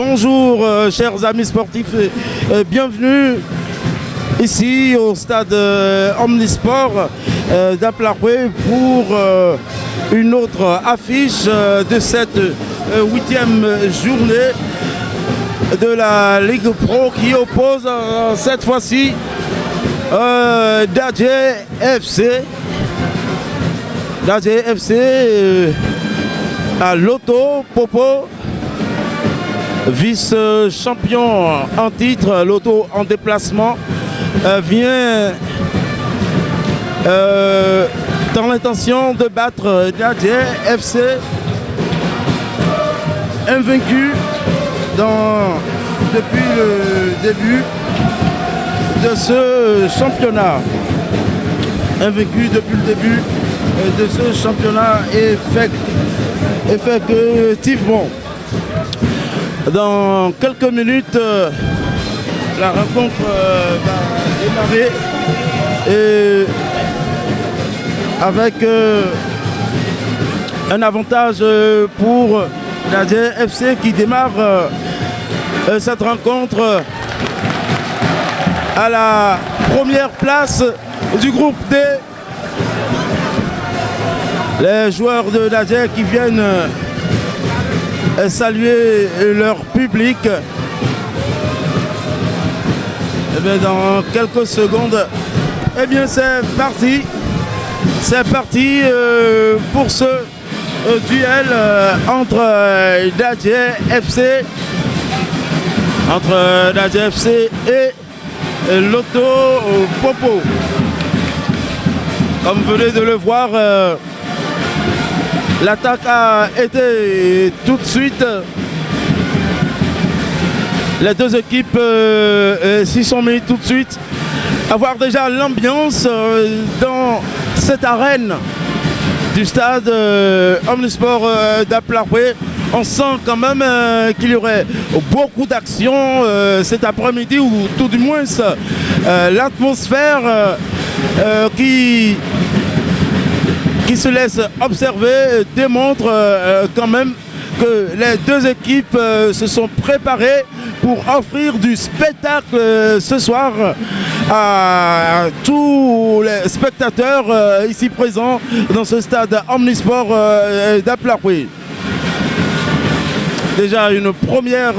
Bonjour chers amis sportifs, bienvenue ici au stade Omnisport d'Aplaroué pour une autre affiche de cette 8e journée de la Ligue Pro qui oppose cette fois-ci Dadje FC à Loto Popo, vice-champion en titre. Loto en déplacement vient dans l'intention de battre Dadje FC, invaincu depuis le début de ce championnat. Invaincu depuis le début de ce championnat effectivement. Dans quelques minutes, la rencontre va démarrer et avec un avantage pour la DFC qui démarre cette rencontre à la première place du groupe D. Les joueurs de l'ADE qui viennent saluer leur public. Et bien dans quelques secondes, eh bien c'est parti. C'est parti pour ce duel entre Dadje FC et Loto Popo. Comme vous venez de le voir, l'attaque a été tout de suite. Les deux équipes s'y sont mis tout de suite. À voir déjà l'ambiance dans cette arène du stade Omnisport d'Aplaroué. On sent quand même qu'il y aurait beaucoup d'actions cet après-midi, ou tout du moins l'atmosphère qui se laisse observer démontre quand même que les deux équipes se sont préparées pour offrir du spectacle ce soir à tous les spectateurs ici présents dans ce stade Omnisport d'Aplaroué. Déjà une première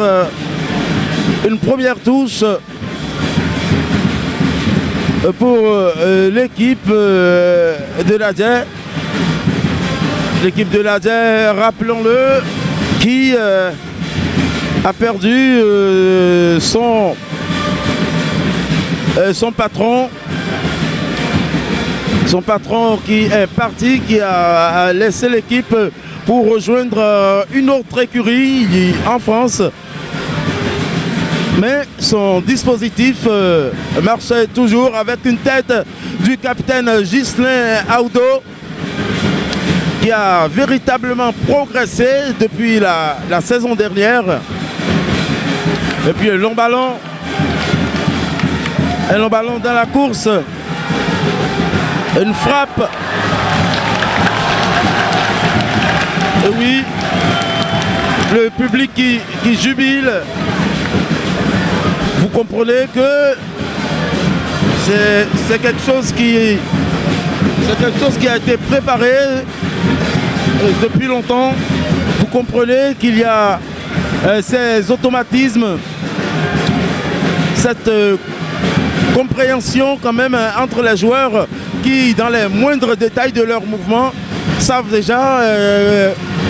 touche pour l'équipe de l'ADE. L'équipe de l'ADE, rappelons-le, qui a perdu son patron. Son patron qui est parti, qui a laissé l'équipe pour rejoindre une autre écurie en France. Mais son dispositif marchait toujours avec une tête du capitaine Ghislain Audo, qui a véritablement progressé depuis la saison dernière. Et puis un long ballon dans la course, une frappe. Et oui, le public qui jubile. Vous comprenez que c'est quelque chose qui a été préparé depuis longtemps. Vous comprenez qu'il y a ces automatismes, cette compréhension quand même entre les joueurs qui, dans les moindres détails de leur mouvement, savent déjà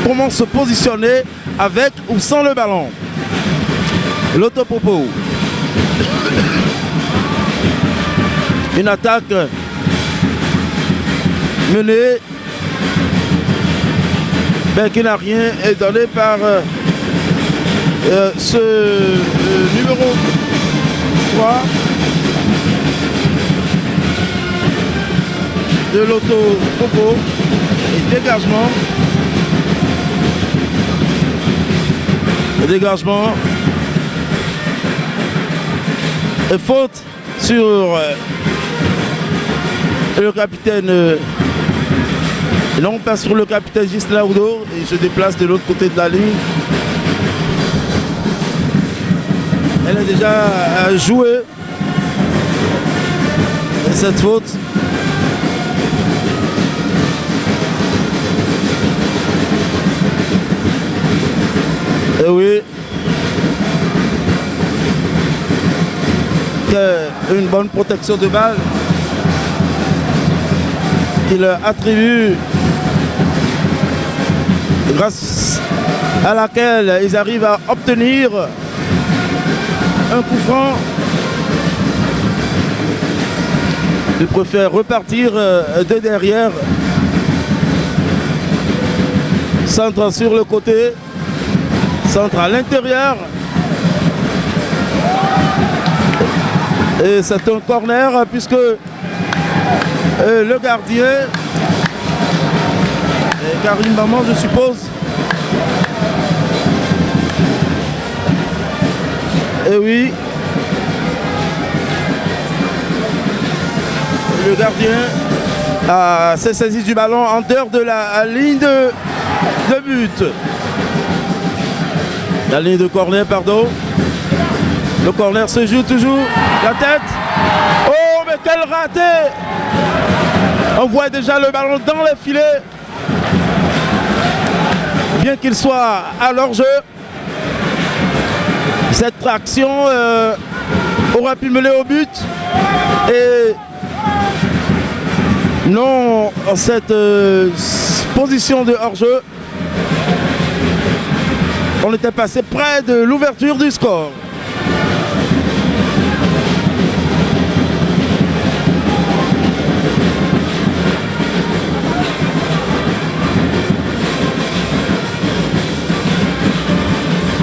comment se positionner avec ou sans le ballon. Loto Popo. Une attaque menée, qui n'a rien donné par ce numéro 3 de Loto Popo. Et dégagement. Et faute sur le capitaine. Non, pas sur le capitaine Ghislain Audo. Il se déplace de l'autre côté de la ligne. Elle a déjà joué cette faute. Et oui. Une bonne protection de balle qu'il attribue, grâce à laquelle ils arrivent à obtenir un coup franc. Ils préfèrent repartir de derrière. Centre sur le côté, centre à l'intérieur. Et c'est un corner puisque le gardien, Karim Maman je suppose, et oui, le gardien s'est saisi du ballon en dehors de la ligne de but. La ligne de corner, pardon. Le corner se joue toujours. La tête. Oh, mais quel raté! On voit déjà le ballon dans le filet. Bien qu'il soit à leur jeu, cette traction aura pu mener au but. Et non, cette position de hors-jeu, on était passé près de l'ouverture du score.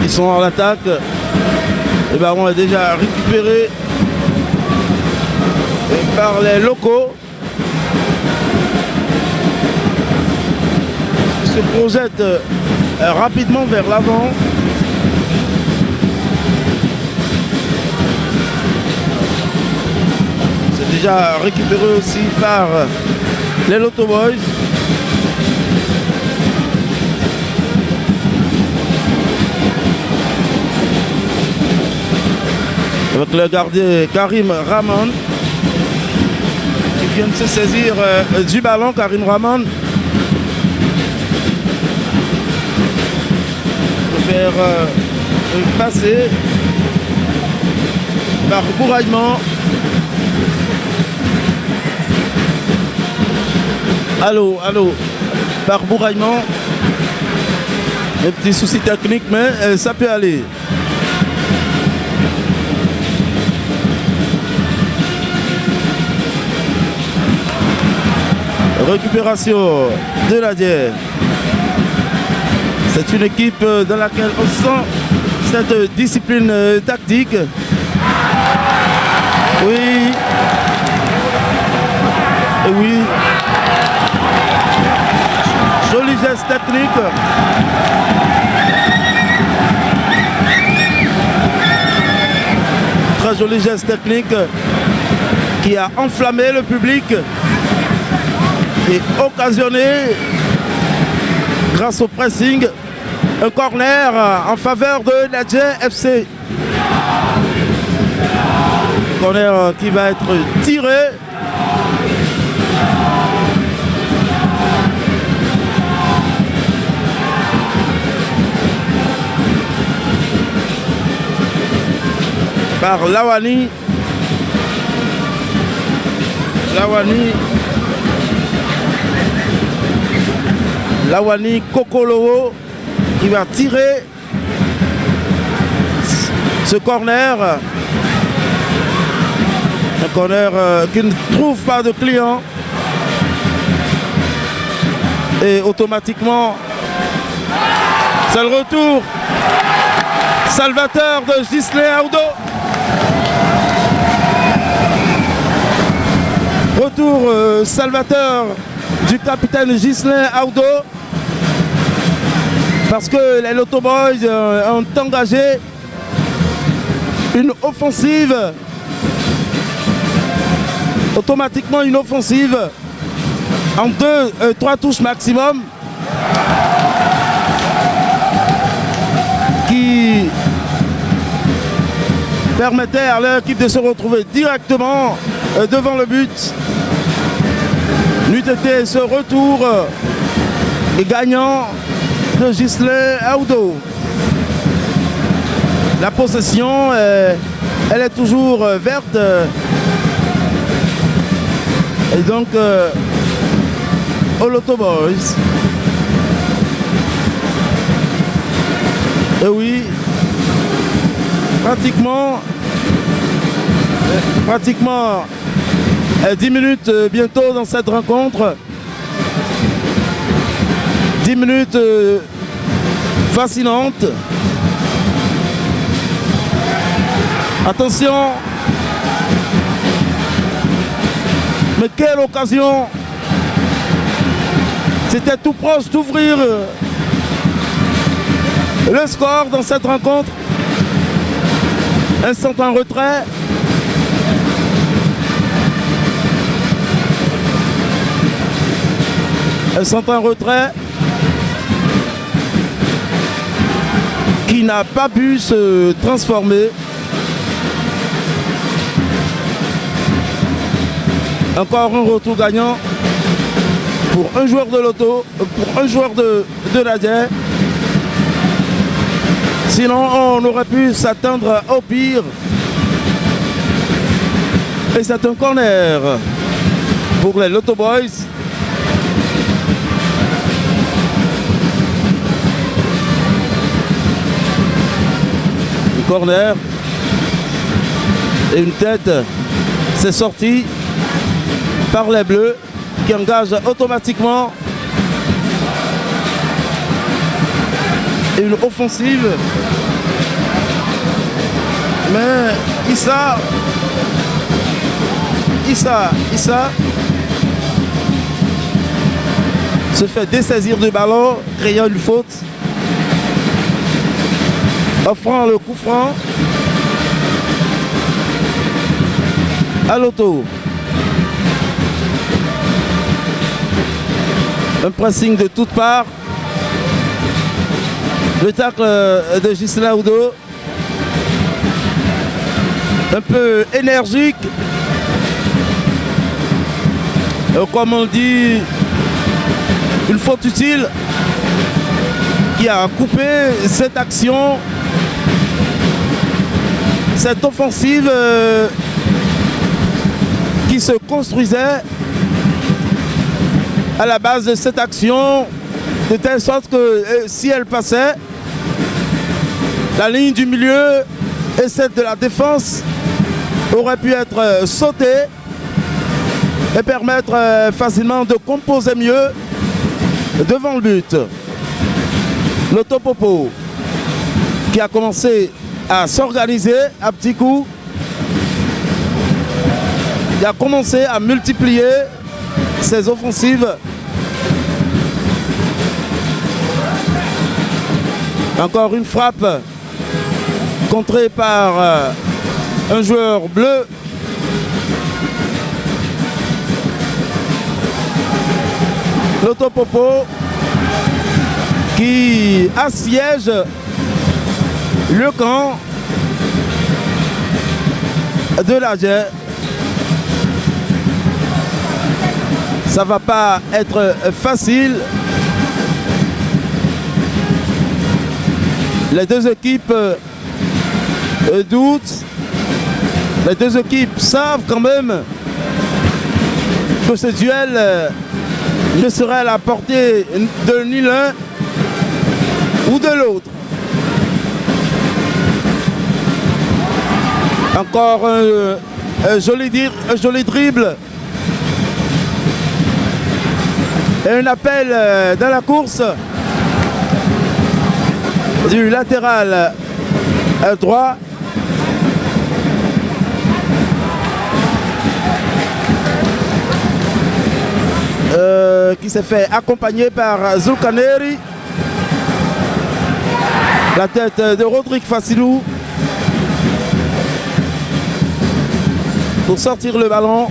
Ils sont en attaque. Le ballon est déjà récupéré par les locaux. Ils se projettent rapidement vers l'avant. C'est déjà récupéré aussi par les Loto Boys. Avec le gardien Karim Rahman qui vient de se saisir du ballon. Karim Rahman peut faire passer par bourraillement. Allô, par bourraillement. Un petit souci technique, mais ça peut aller. Récupération de la Dière. C'est une équipe dans laquelle on sent cette discipline tactique. Oui. Et oui. Joli geste technique. Très joli geste technique qui a enflammé le public et occasionné, grâce au pressing, un corner en faveur de Nadje FC. Corner qui va être tiré. Par Lawani. Lawani Kokolowo qui va tirer ce corner. Un corner qui ne trouve pas de client. Et automatiquement, c'est le retour salvateur de Ghislain Audo. Retour salvateur du capitaine Ghislain Audo. Parce que les Loto Boys ont engagé une offensive, automatiquement une offensive en 2-3 touches maximum permettait à leur équipe de se retrouver directement devant le but. N'eût été ce retour gagnant de Ghislain Audo. La possession, elle est toujours verte. Et donc, au Loto Boys. Et oui, pratiquement 10 minutes bientôt dans cette rencontre. 10 minutes fascinantes. Attention. Mais quelle occasion. C'était tout proche d'ouvrir le score dans cette rencontre. Instant en retrait. Instant en retrait. Qui n'a pas pu se transformer. Encore un retour gagnant pour un joueur de Loto, pour un joueur de l'ADIE. Sinon, on aurait pu s'attendre au pire. Et c'est un corner pour les Loto Boys. Un corner. Et une tête, c'est sorti par les Bleus qui engagent automatiquement une offensive. Mais Issa se fait dessaisir du ballon, créant une faute, offrant le coup franc à Loto. Un pressing de toutes parts. Le tacle de Ghislain Audo. Un peu énergique. Comme on dit, une faute utile qui a coupé cette action, cette offensive qui se construisait à la base de cette action, de telle sorte que si elle passait, la ligne du milieu et celle de la défense auraient pu être sautées et permettre facilement de composer mieux devant le but. Loto Popo qui a commencé à s'organiser à petits coups, il a commencé à multiplier ses offensives. Encore une frappe contrée par un joueur bleu. Loto Popo qui assiège le camp de l'ADIE. Ça va pas être facile. Les deux équipes doutent. Les deux équipes savent quand même que ce duel ne serait à la portée de ni l'un ou de l'autre. Encore un joli dribble. Et un appel dans la course du latéral droit. Qui s'est fait accompagner par Zulkaneri. La tête de Rodrigue Facilou pour sortir le ballon.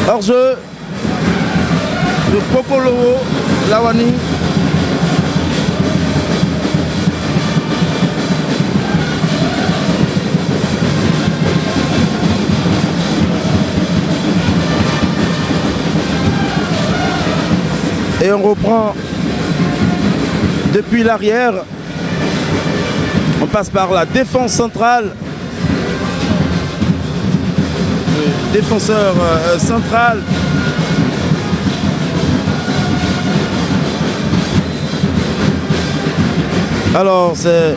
Hors-jeu de Pokolo Lawani. Et on reprend depuis l'arrière. On passe par la défense centrale. Le défenseur central. Alors c'est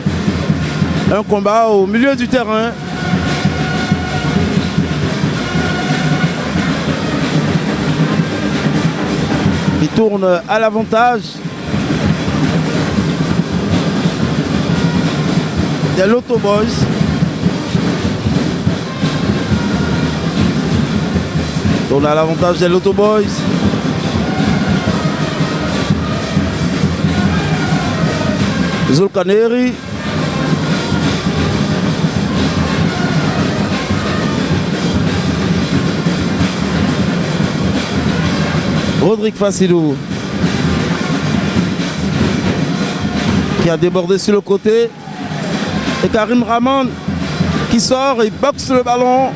un combat au milieu du terrain. Il tourne à l'avantage des Loto Boys. Tourne à l'avantage des Loto Boys. Zulkaneri. Rodrigue Fassilou qui a débordé sur le côté. Et Karim Rahman qui sort et boxe le ballon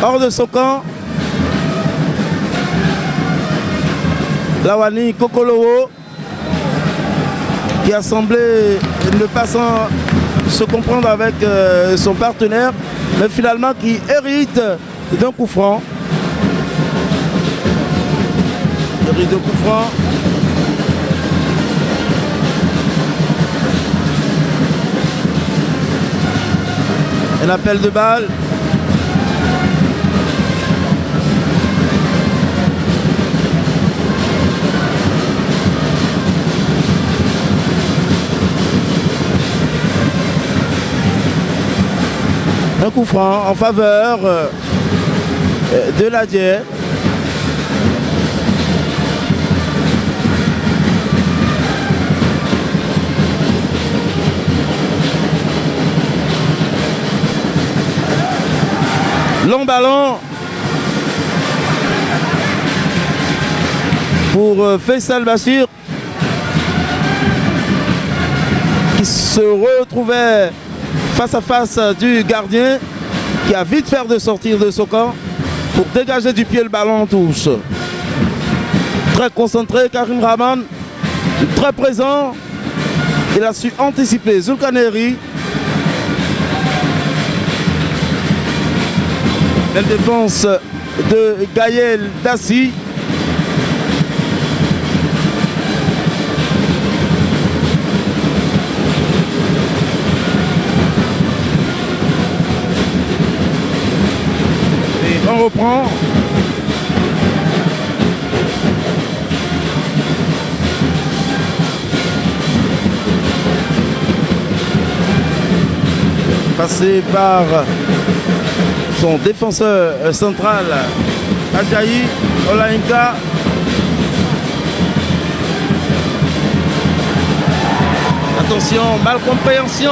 hors de son camp. Lawani Kokolowo qui a semblé ne pas se comprendre avec son partenaire, mais finalement qui hérite d'un coup franc. Hérite d'un coup franc. Un appel de balle. Un coup franc en faveur de l'Adier. Long ballon pour Faisal Bachir qui se retrouvait face à face du gardien qui a vite fait de sortir de son camp pour dégager du pied le ballon en touche. Très concentré, Karim Rahman, très présent. Il a su anticiper Zulkaneri. Belle défense de Gaël Dassi. Et on reprend. Passé par son défenseur central, Ajayi Olainka. Attention, malcompréhension.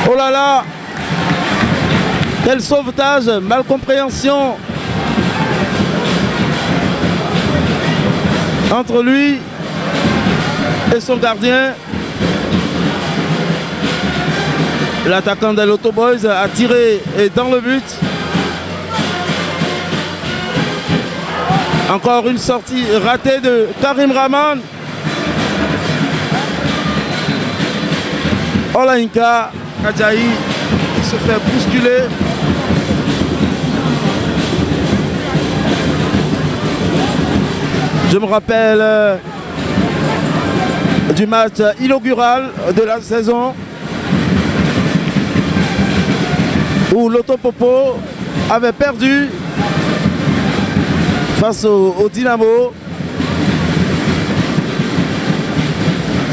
Oh là là, quel sauvetage, malcompréhension entre lui et son gardien. L'attaquant des Loto Boys a tiré dans le but. Encore une sortie ratée de Karim Rahman. Olainka Ajayi se fait bousculer. Je me rappelle du match inaugural de la saison où Loto Popo avait perdu face au Dynamo.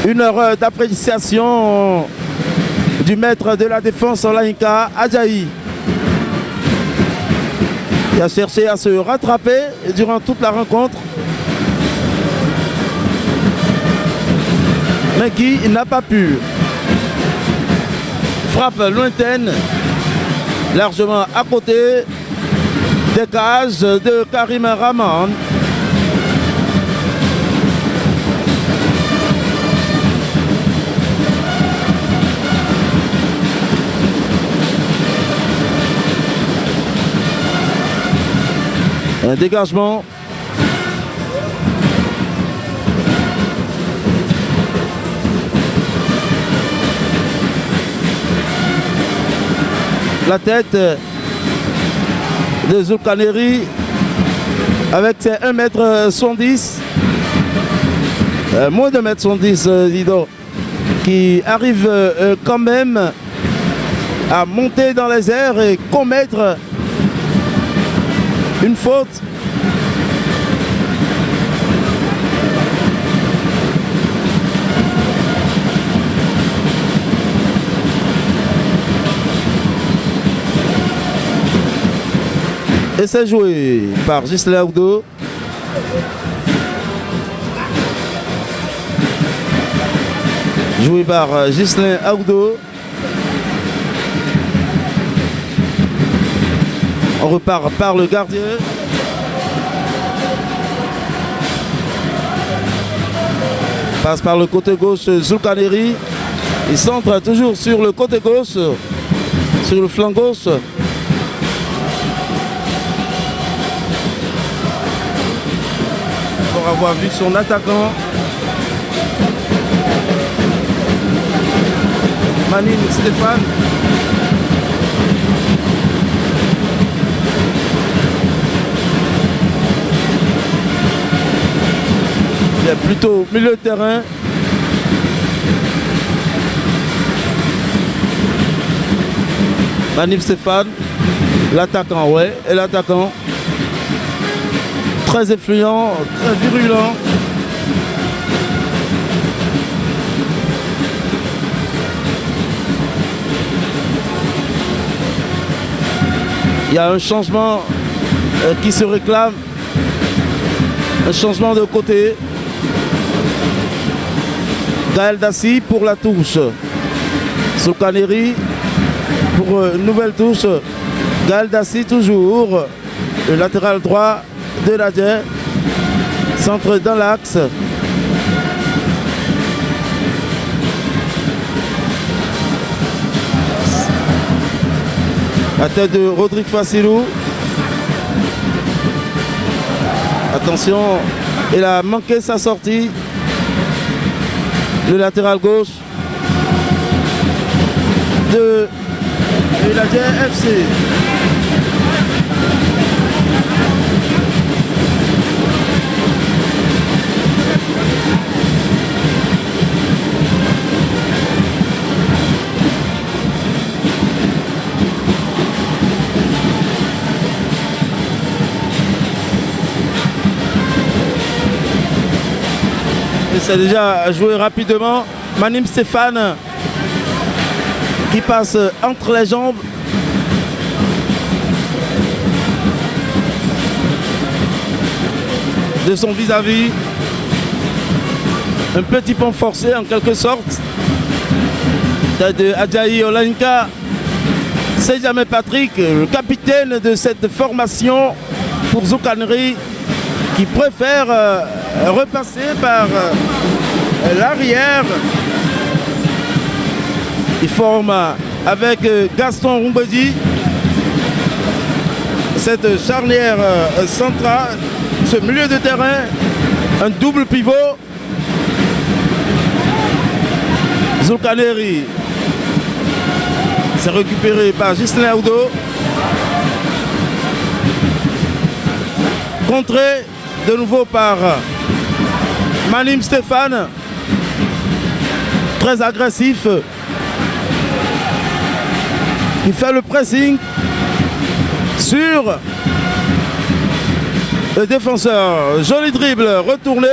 Une erreur d'appréciation du maître de la défense Olainka Ajayi, qui a cherché à se rattraper durant toute la rencontre, mais qui n'a pas pu. Frappe lointaine, largement à côté des cages de Karim Rahman. Un dégagement la tête de Zulkarnery avec ses 1m70, moins de 1m70, dis donc, qui arrive quand même à monter dans les airs et commettre une faute. Et c'est joué par Ghislain Aoudou. Joué par Ghislain Aoudou. On repart par le gardien. Passe par le côté gauche Zulkarnery. Il centre toujours sur le côté gauche, sur le flanc gauche. Pour avoir vu son attaquant Manim Stéphane. Il est plutôt milieu de terrain. Manim Stéphane, l'attaquant, ouais, et l'attaquant. Très influent, très virulent. Il y a un changement qui se réclame. Un changement de côté. Gaël Dassi pour la touche. Zulkarnery pour une nouvelle touche. Gaël Dassi toujours. Le latéral droit de l'Adien. Centre dans l'axe. La tête de Rodrigue Fassilou. Attention, il a manqué sa sortie. Le latéral gauche de l'Adien FC. C'est déjà joué rapidement. Manim Stéphane qui passe entre les jambes. De son vis-à-vis. Un petit pont forcé en quelque sorte. De Adjaï Olenka. C'est jamais Patrick, le capitaine de cette formation pour Zulkarnery, qui préfère repasser par l'arrière. Il forme avec Gaston Rumbedi cette charnière centrale, ce milieu de terrain, un double pivot. Zulkarnery, c'est récupéré par Ghislain Aoudou. Contré de nouveau par Manim Stéphane, très agressif, il fait le pressing sur le défenseur. Joli dribble retourné.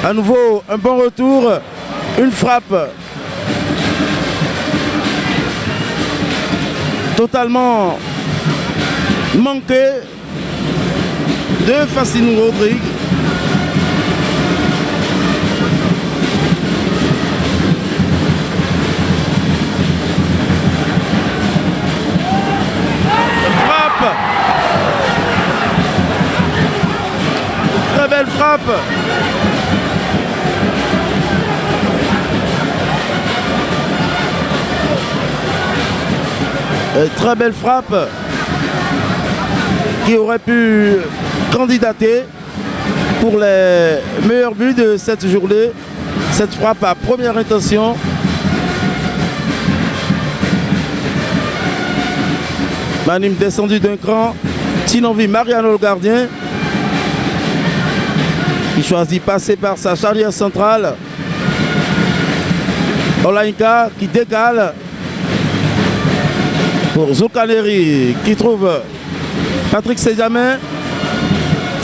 À nouveau un bon retour, une frappe totalement manquée de Fassilou Rodrigue. Frappe. Très belle frappe. Très belle frappe qui aurait pu candidater pour les meilleurs buts de cette journée. Cette frappe à première intention Manim descendu d'un cran. Tinonvi Mariano le gardien. Il choisit passer par sa charnière centrale. Olainka qui décale pour Zoukaneri qui trouve Patrick Sejamin.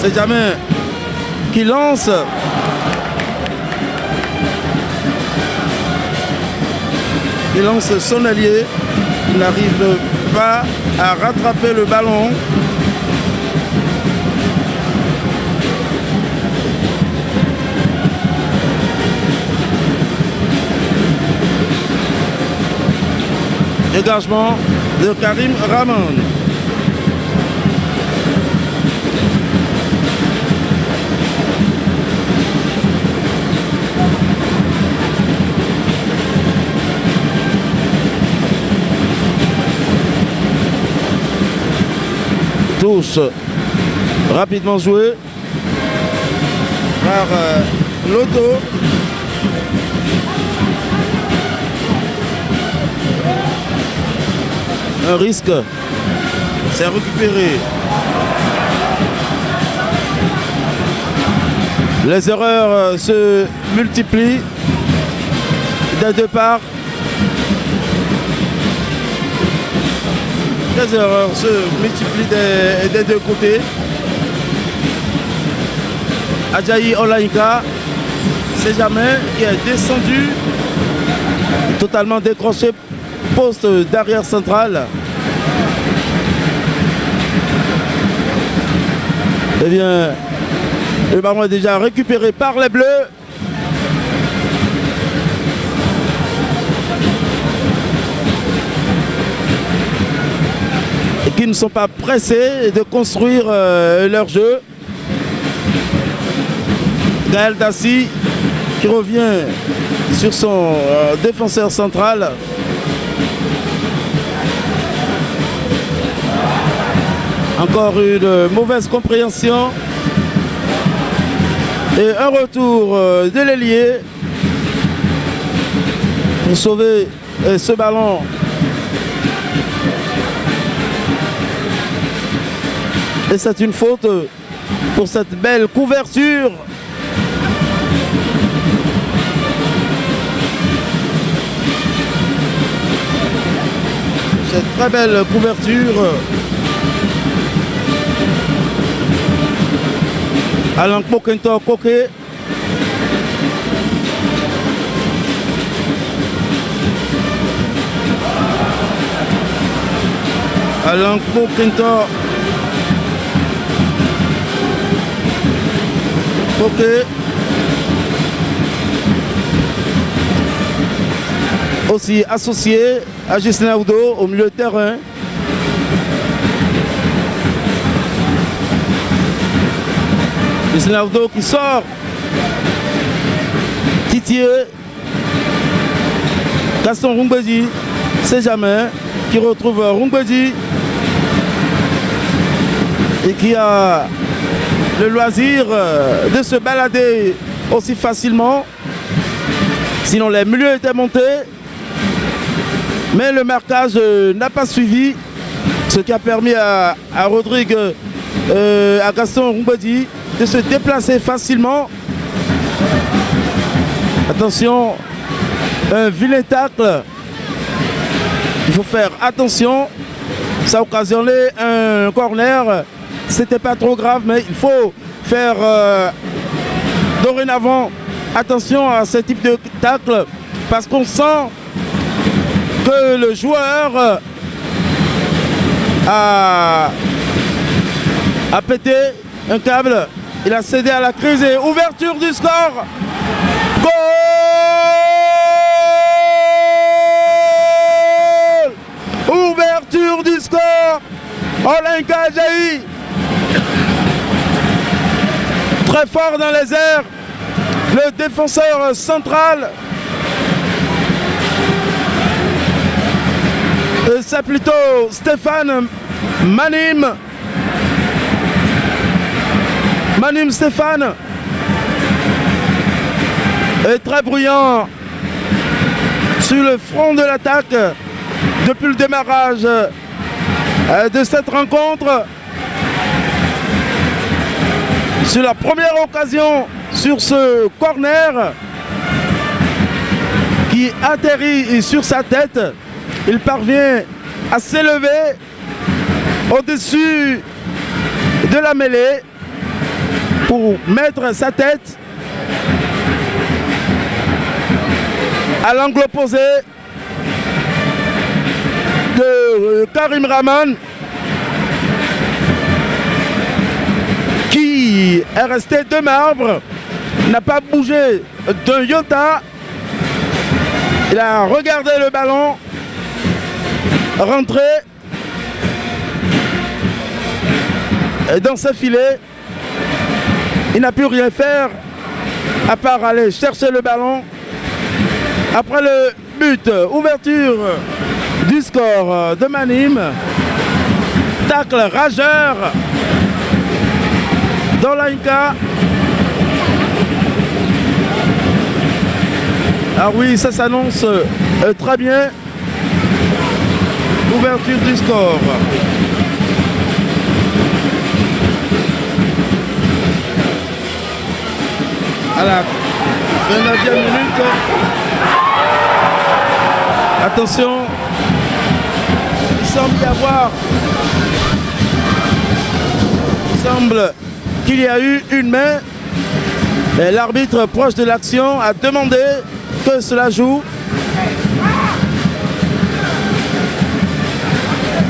Sejamin qui lance. Il lance son allié. Il n'arrive pas à rattraper le ballon. Dégagement de Karim Ramon. Touche rapidement joué par Loto. Un risque, c'est récupéré. Les erreurs se multiplient des deux parts. Les erreurs se multiplient des deux côtés. Adjaï Olainka, Sejamin qui est descendu, totalement décroché, poste d'arrière central. Eh bien, le ballon est déjà récupéré par les Bleus. Et qui ne sont pas pressés de construire leur jeu. Gaël Dassi qui revient sur son défenseur central. Encore une mauvaise compréhension. Et un retour de l'ailier pour sauver ce ballon. Et c'est une faute pour cette belle couverture. Cette très belle couverture. Alain Pokento Koke. Alain Pokento Koke. Aussi associé à Gislain Oudo au milieu de terrain. Gislain Oudo qui sort. Titier. Gaston Rungbedi. Sejamin qui retrouve Rungbedi. Et qui a le loisir de se balader aussi facilement. Sinon les milieux étaient montés. Mais le marquage n'a pas suivi. Ce qui a permis à Rodrigue, à Gaston Rungbedi de se déplacer facilement. Attention, un vilain tacle. Il faut faire attention. Ça a occasionné un corner. C'était pas trop grave, mais il faut faire dorénavant attention à ce type de tacle parce qu'on sent que le joueur a pété un câble. Il a cédé à la crise et ouverture du score. Goal! Ouverture du score. Olainka Adjaï. Très fort dans les airs. Le défenseur central. C'est plutôt Stéphane Manim. Manim Stéphane est très bruyant sur le front de l'attaque depuis le démarrage de cette rencontre. Sur la première occasion, sur ce corner qui atterrit sur sa tête, il parvient à s'élever au-dessus de la mêlée pour mettre sa tête à l'angle opposé de Karim Rahman, qui est resté de marbre, n'a pas bougé d'un iota. Il a regardé le ballon rentrer dans ses filets. Il n'a pu rien faire à part aller chercher le ballon. Après le but, ouverture du score de Manim, tacle rageur dans l'Inca. Ah oui, ça s'annonce très bien. Ouverture du score. À la 29e minute. Attention. Il semble qu'il y a eu une main. Et l'arbitre proche de l'action a demandé que cela joue.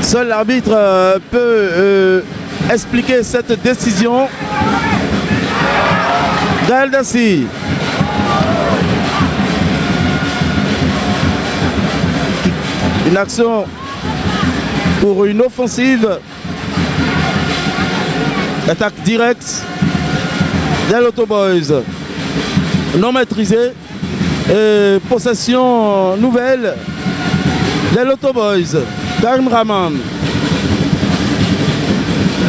Seul l'arbitre peut expliquer cette décision. Gaël Dassy. Une action pour une offensive. Attaque directe des Loto Boys. Non maîtrisée. Et possession nouvelle des Loto Boys. Karim Rahman.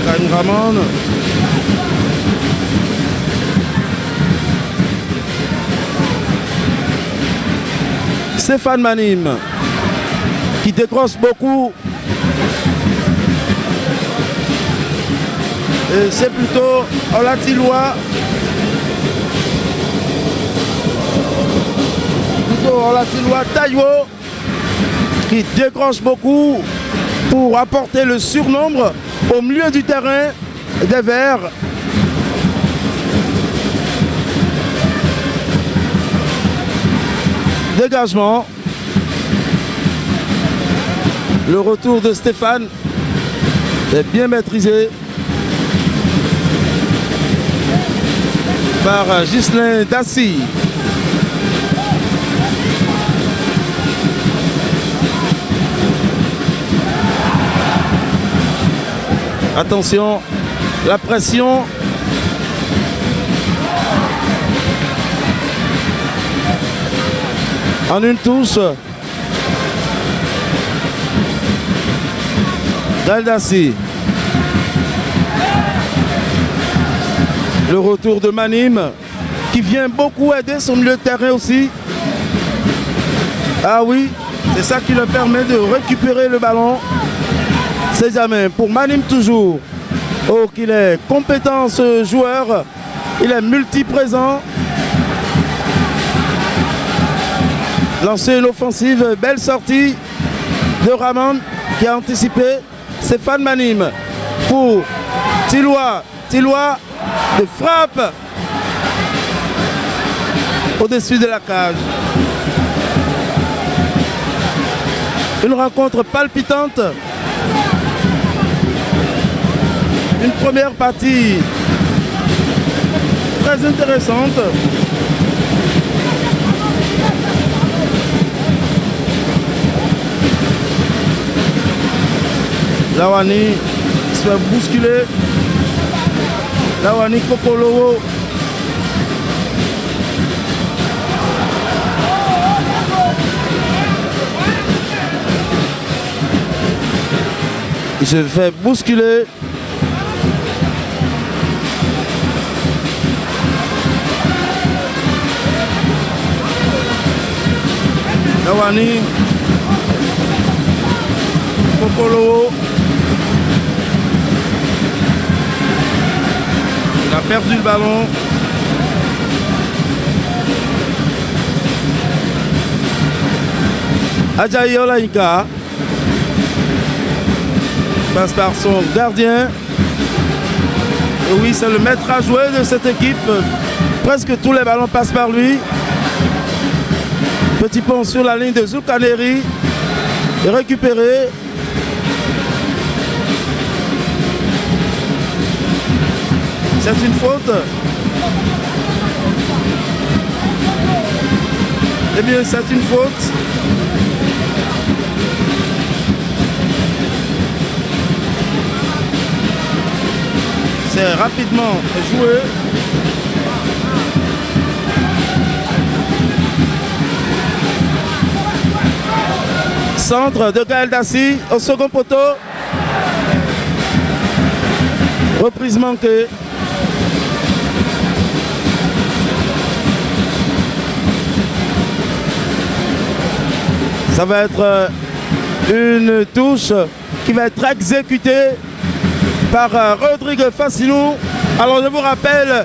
Karim Rahman. Stéphane Manim qui décroche beaucoup. Et c'est plutôt Olatilois. Olatilois Taïwo qui décroche beaucoup pour apporter le surnombre au milieu du terrain des Verts. Dégagement. Le retour de Stéphane est bien maîtrisé par Ghislain Dassy. Attention, la pression. En une touche. Daldassi. Le retour de Manim qui vient beaucoup aider son milieu de terrain aussi. Ah oui, c'est ça qui lui permet de récupérer le ballon. C'est jamais pour Manim toujours. Oh, qu'il est compétent ce joueur. Il est multiprésent. Lancer une offensive, belle sortie de Rahman qui a anticipé. Stéphane Manim pour Tilois. Tilois de frappe au-dessus de la cage. Une rencontre palpitante. Une première partie très intéressante. Lawani se fait bousculer. Lawani Kokolowo. Il se fait bousculer. Lawani Kokolowo. Il a perdu le ballon. Adjaï Olaïka passe par son gardien. Et oui, c'est le maître à jouer de cette équipe. Presque tous les ballons passent par lui. Petit pont sur la ligne de Zulkarneiri. Et récupéré. C'est une faute. Eh bien, c'est une faute. C'est rapidement joué. Centre de Gaël Dassi au second poteau. Reprise manquée. Ça va être une touche qui va être exécutée par Rodrigue Fassinou. Alors je vous rappelle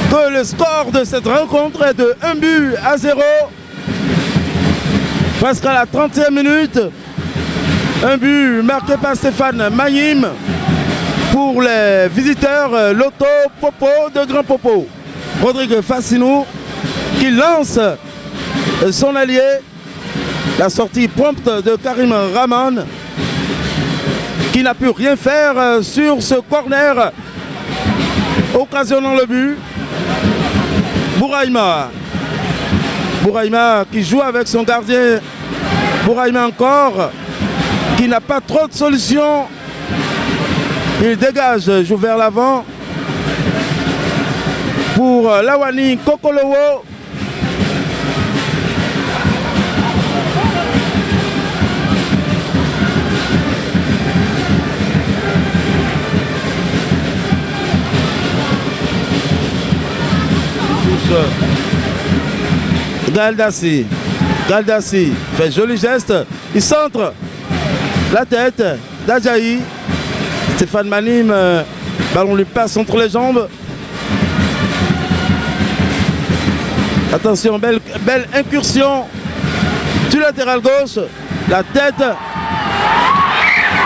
que le score de cette rencontre est de 1-0 presque à la 30e minute. Un but marqué par Stéphane Mahim pour les visiteurs Loto Popo de Grand Popo. Rodrigue Fassinou qui lance son allié. La sortie prompte de Karim Rahman qui n'a pu rien faire sur ce corner occasionnant le but. Bouraïma qui joue avec son gardien. Bouraïma encore qui n'a pas trop de solutions. Il dégage, joue vers l'avant pour Lawani Kokolowo. Gaël Dassi fait joli geste, il centre la tête d'Adjaï. Stéphane Mahim, ballon lui passe entre les jambes. Attention, belle incursion du latéral gauche, la tête,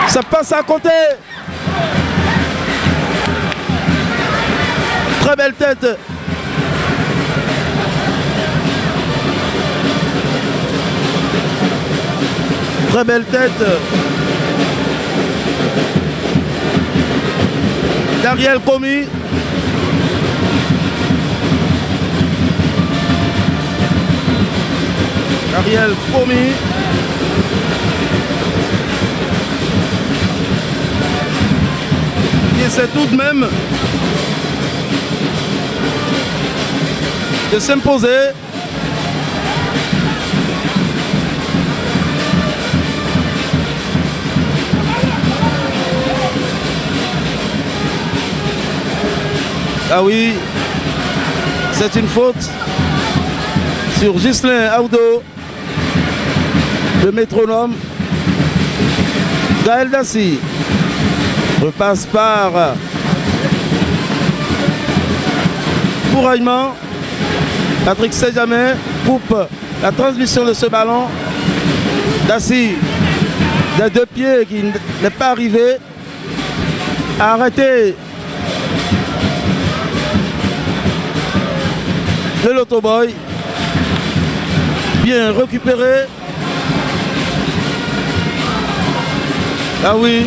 ça passe à côté. Très belle tête. Très belle tête d'Ariel Komi. Qui essaie tout de même de s'imposer. Ah oui, c'est une faute sur Ghislain Audo, le métronome. Gaël Dassi repasse par Bouraïman. Patrick Sejamé coupe la transmission de ce ballon. Dassi, des deux pieds qui n'est pas arrivé à arrêter de l'Autoboy. Bien récupéré. Ah oui.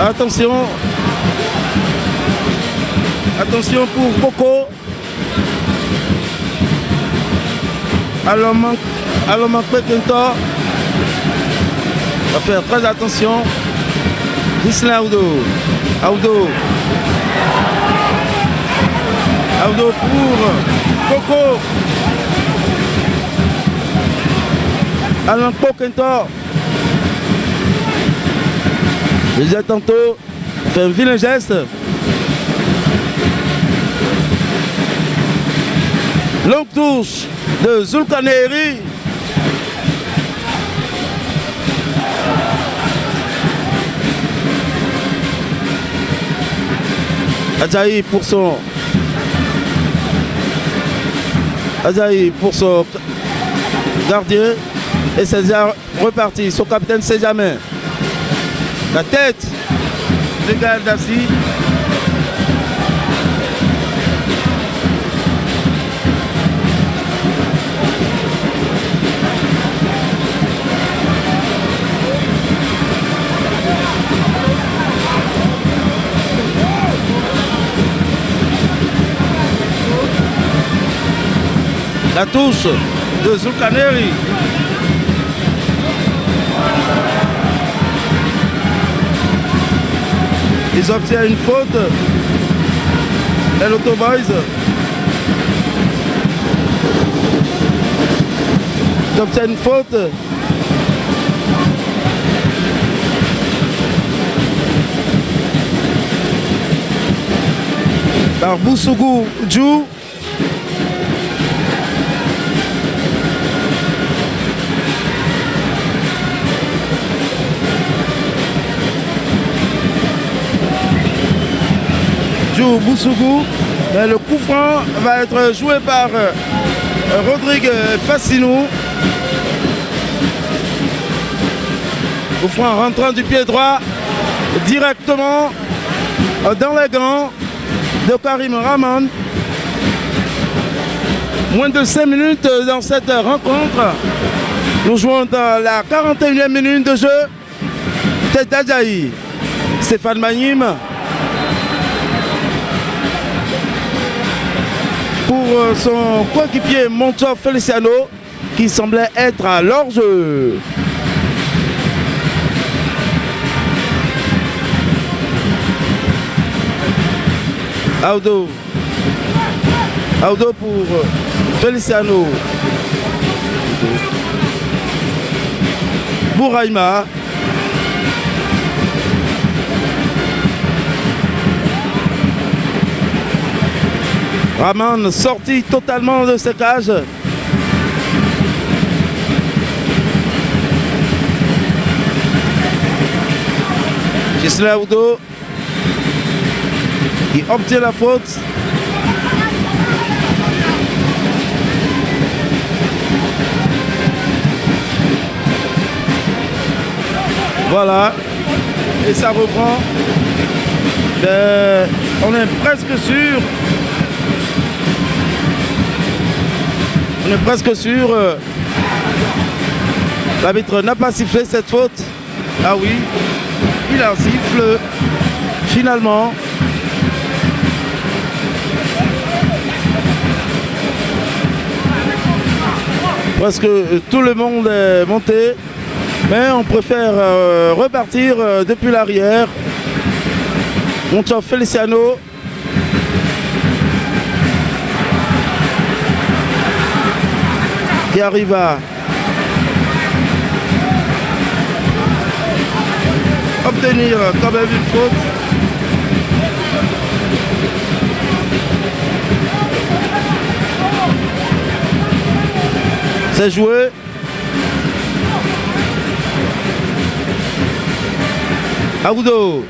Attention. Attention pour Coco. Alomak Pekentor. Va faire très attention. Ghislain Audo. Audo pour Coco. Alain Pokentor. Je disais tantôt, fait un vilain geste. Longue touche de Zulkarneiri. Ajayi pour son gardien. Et c'est déjà reparti. Son capitaine sait jamais. La tête de Gaël Dassi. La touche de Zulkaneri. Ils obtiennent une faute. Et l'autoboys. Ils obtiennent une faute. Par Boussougou Djou. Boussougou. Le coup franc va être joué par Rodrigue Fassinou. Coup franc rentrant du pied droit directement dans les gants de Karim Rahman. Moins de 5 minutes dans cette rencontre. Nous jouons dans la 41e minute de jeu. Tête d'Adjaï. Stéphane Magnim. Pour son coéquipier Moncho Feliciano qui semblait être à l'hors-jeu. Audo pour Feliciano. Bouraïma. Rahman sorti totalement de ses cages. Gislain Audo qui obtient la faute. Voilà. Et ça reprend. On est presque sûr. On est presque sûr. L'arbitre n'a pas sifflé cette faute. Ah oui, il en siffle finalement. Parce que tout le monde est monté. Mais on préfère repartir depuis l'arrière. Montant Feliciano. Qui arrive à obtenir quand même une faute. C'est joué. Audo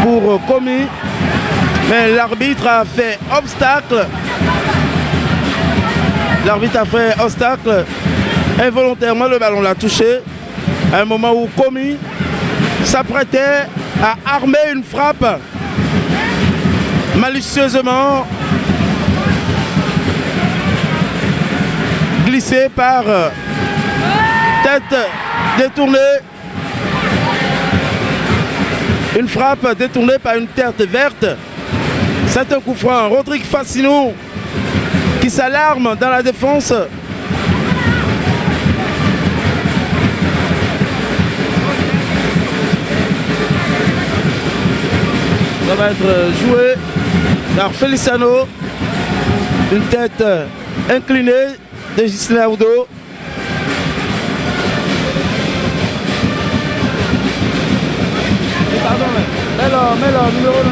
pour Komi. Mais l'arbitre a fait obstacle. L'arbitre a fait obstacle. Involontairement, le ballon l'a touché. À un moment où Komi s'apprêtait à armer une frappe. Malicieusement glissée par tête détournée. Une frappe détournée par une tête verte. C'est un coup franc. Rodrigue Fassinou qui s'alarme dans la défense. Ça va être joué par Feliciano. Une tête inclinée de Gislain Audo. Pardon, mets-le, numéro de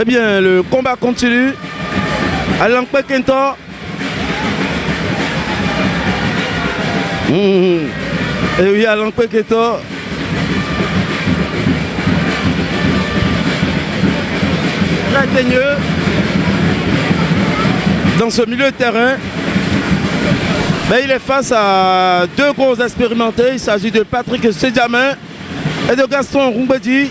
Eh bien, le combat continue. Alain Kento. Et oui, Alain Kento. Très teigneux dans ce milieu de terrain. Mais il est face à deux gros expérimentés. Il s'agit de Patrick Sedjamin et de Gaston Rumbedi.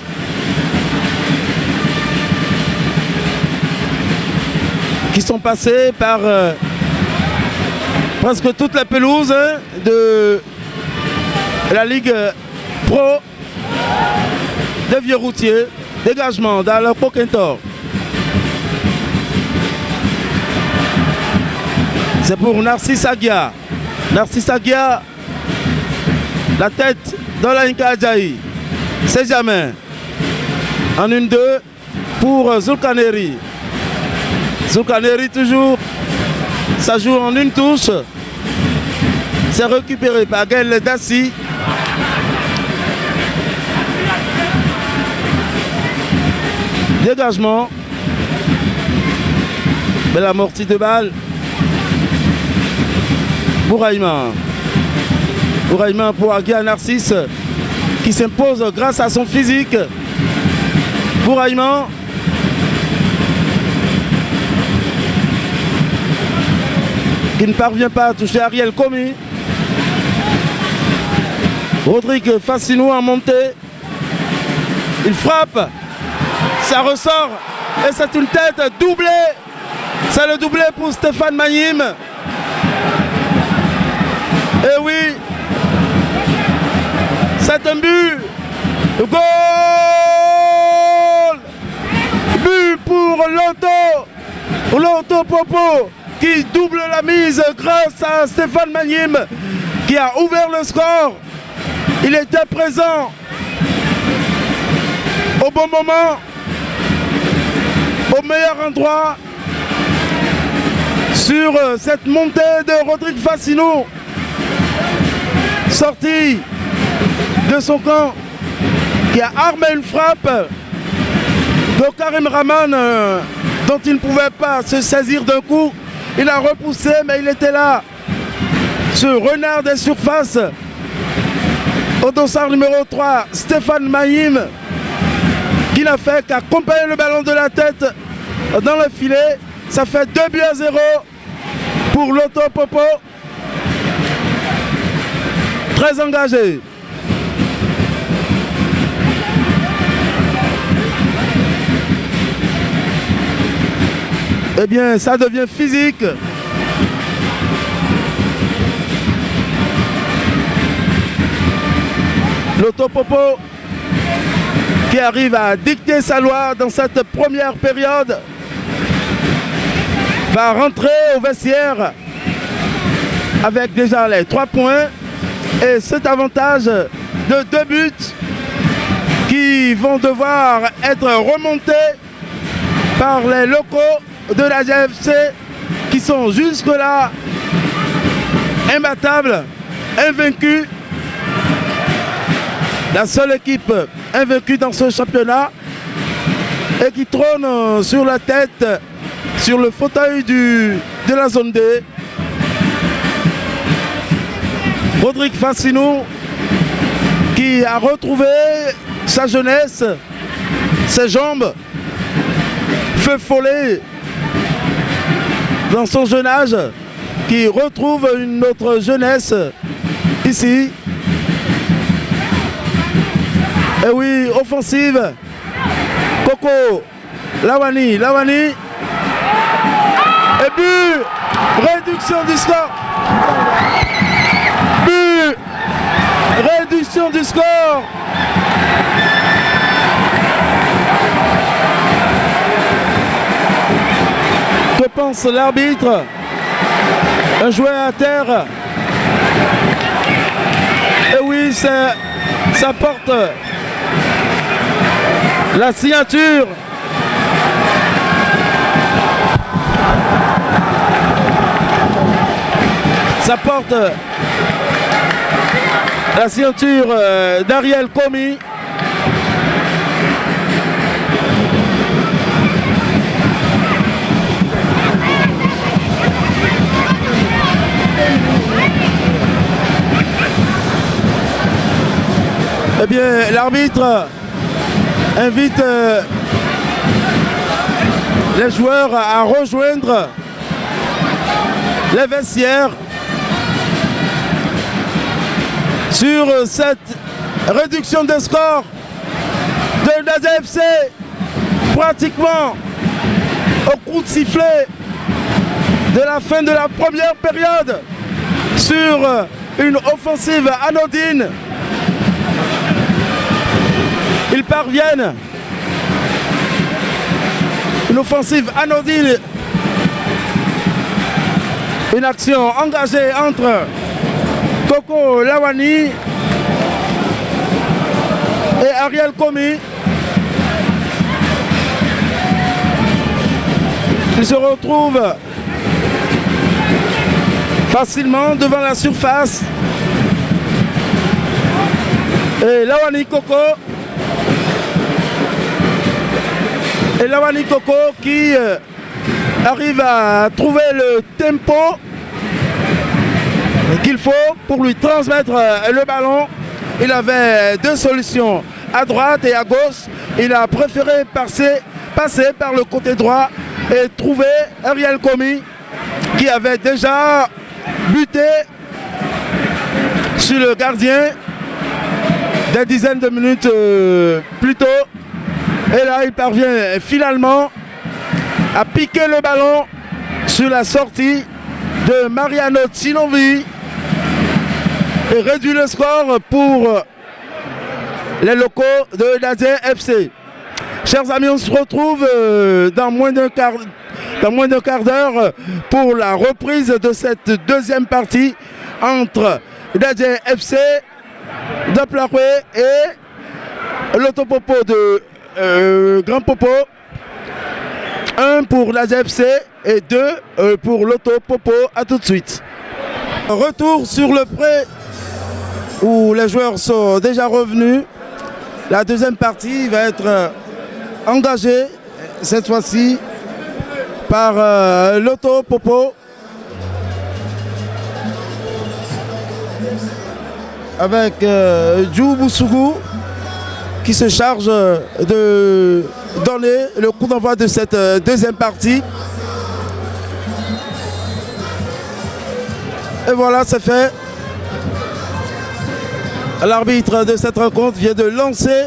Qui sont passés par presque toutes les pelouses de la Ligue Pro des vieux routiers. Dégagement dans le Pokentor. C'est pour Narcisse Agia. Narcisse Agia, la tête dans la Inka Adjaï. C'est jamais. En 1-2 pour Zulkaneri. Zulkaneri toujours. Ça joue en une touche. C'est récupéré par Gaël Dassi. Dégagement. Belle amortie de balle. Bouraïman. Bouraïman pour Agia Narcisse qui s'impose grâce à son physique. Bouraïman. Qui ne parvient pas à toucher Ariel Komi. Rodrigue Fassino a monté. Il frappe. Ça ressort. Et c'est une tête doublée. C'est le doublé pour Stéphane Mayim. Et oui. C'est un but. Goal. But pour Lonto Popo qui double la mise grâce à Stéphane Mayim qui a ouvert le score. Il était présent au bon moment, au meilleur endroit sur cette montée de Rodrigue Fassino, sorti de son camp, qui a armé une frappe de Karim Rahman dont il ne pouvait pas se saisir d'un coup. Il a repoussé, mais il était là. Ce renard des surfaces. Au dossard numéro 3, Stéphane Mayim, qui n'a fait qu'accompagner le ballon de la tête dans le filet. Ça fait 2-0 pour Lonto Popo. Très engagé. Eh bien, ça devient physique. Lonto Popo qui arrive à dicter sa loi dans cette première période va rentrer au vestiaire avec déjà les 3 points et cet avantage de 2 buts qui vont devoir être remontés par les locaux de la GFC qui sont jusque-là imbattables, invaincus. La seule équipe invaincue dans ce championnat et qui trône sur la tête, sur le fauteuil de la zone D. Rodrigue Fassino qui a retrouvé sa jeunesse, ses jambes, feu follet dans son jeune âge, qui retrouve une autre jeunesse ici. Et oui, offensive. Coco, Lawani. Et but. Réduction du score. But. Réduction du score. Que pense l'arbitre? Un joueur à terre. Et oui, ça porte la signature d'Ariel Komi. Eh bien, l'arbitre invite les joueurs à rejoindre les vestiaires sur cette réduction de score de Nadia FC, pratiquement au coup de sifflet de la fin de la première période sur une offensive anodine. Ils parviennent, une offensive anodine, une action engagée entre Coco Lawani et Ariel Komi. Ils se retrouvent facilement devant la surface. Et Lawani Coco. Et Lawani Coco qui arrive à trouver le tempo qu'il faut pour lui transmettre le ballon. Il avait deux solutions, à droite et à gauche. Il a préféré passer par le côté droit et trouver Ariel Komi qui avait déjà buté sur le gardien des dizaines de minutes plus tôt. Et là, il parvient finalement à piquer le ballon sur la sortie de Mariano Chinovi et réduit le score pour les locaux de Nadia FC. Chers amis, on se retrouve dans moins d'un quart d'heure pour la reprise de cette deuxième partie entre Nadia FC de Plaroué et l'Autopopo de Grand Popo. 1 pour Nadia FC et 2 pour l'Autopopo. A tout de suite. Retour sur le pré où les joueurs sont déjà revenus. La deuxième partie va être engagée cette fois-ci par l'Autopopo avec Djou Boussougou qui se charge de donner le coup d'envoi de cette deuxième partie. Et voilà, c'est fait. L'arbitre de cette rencontre vient de lancer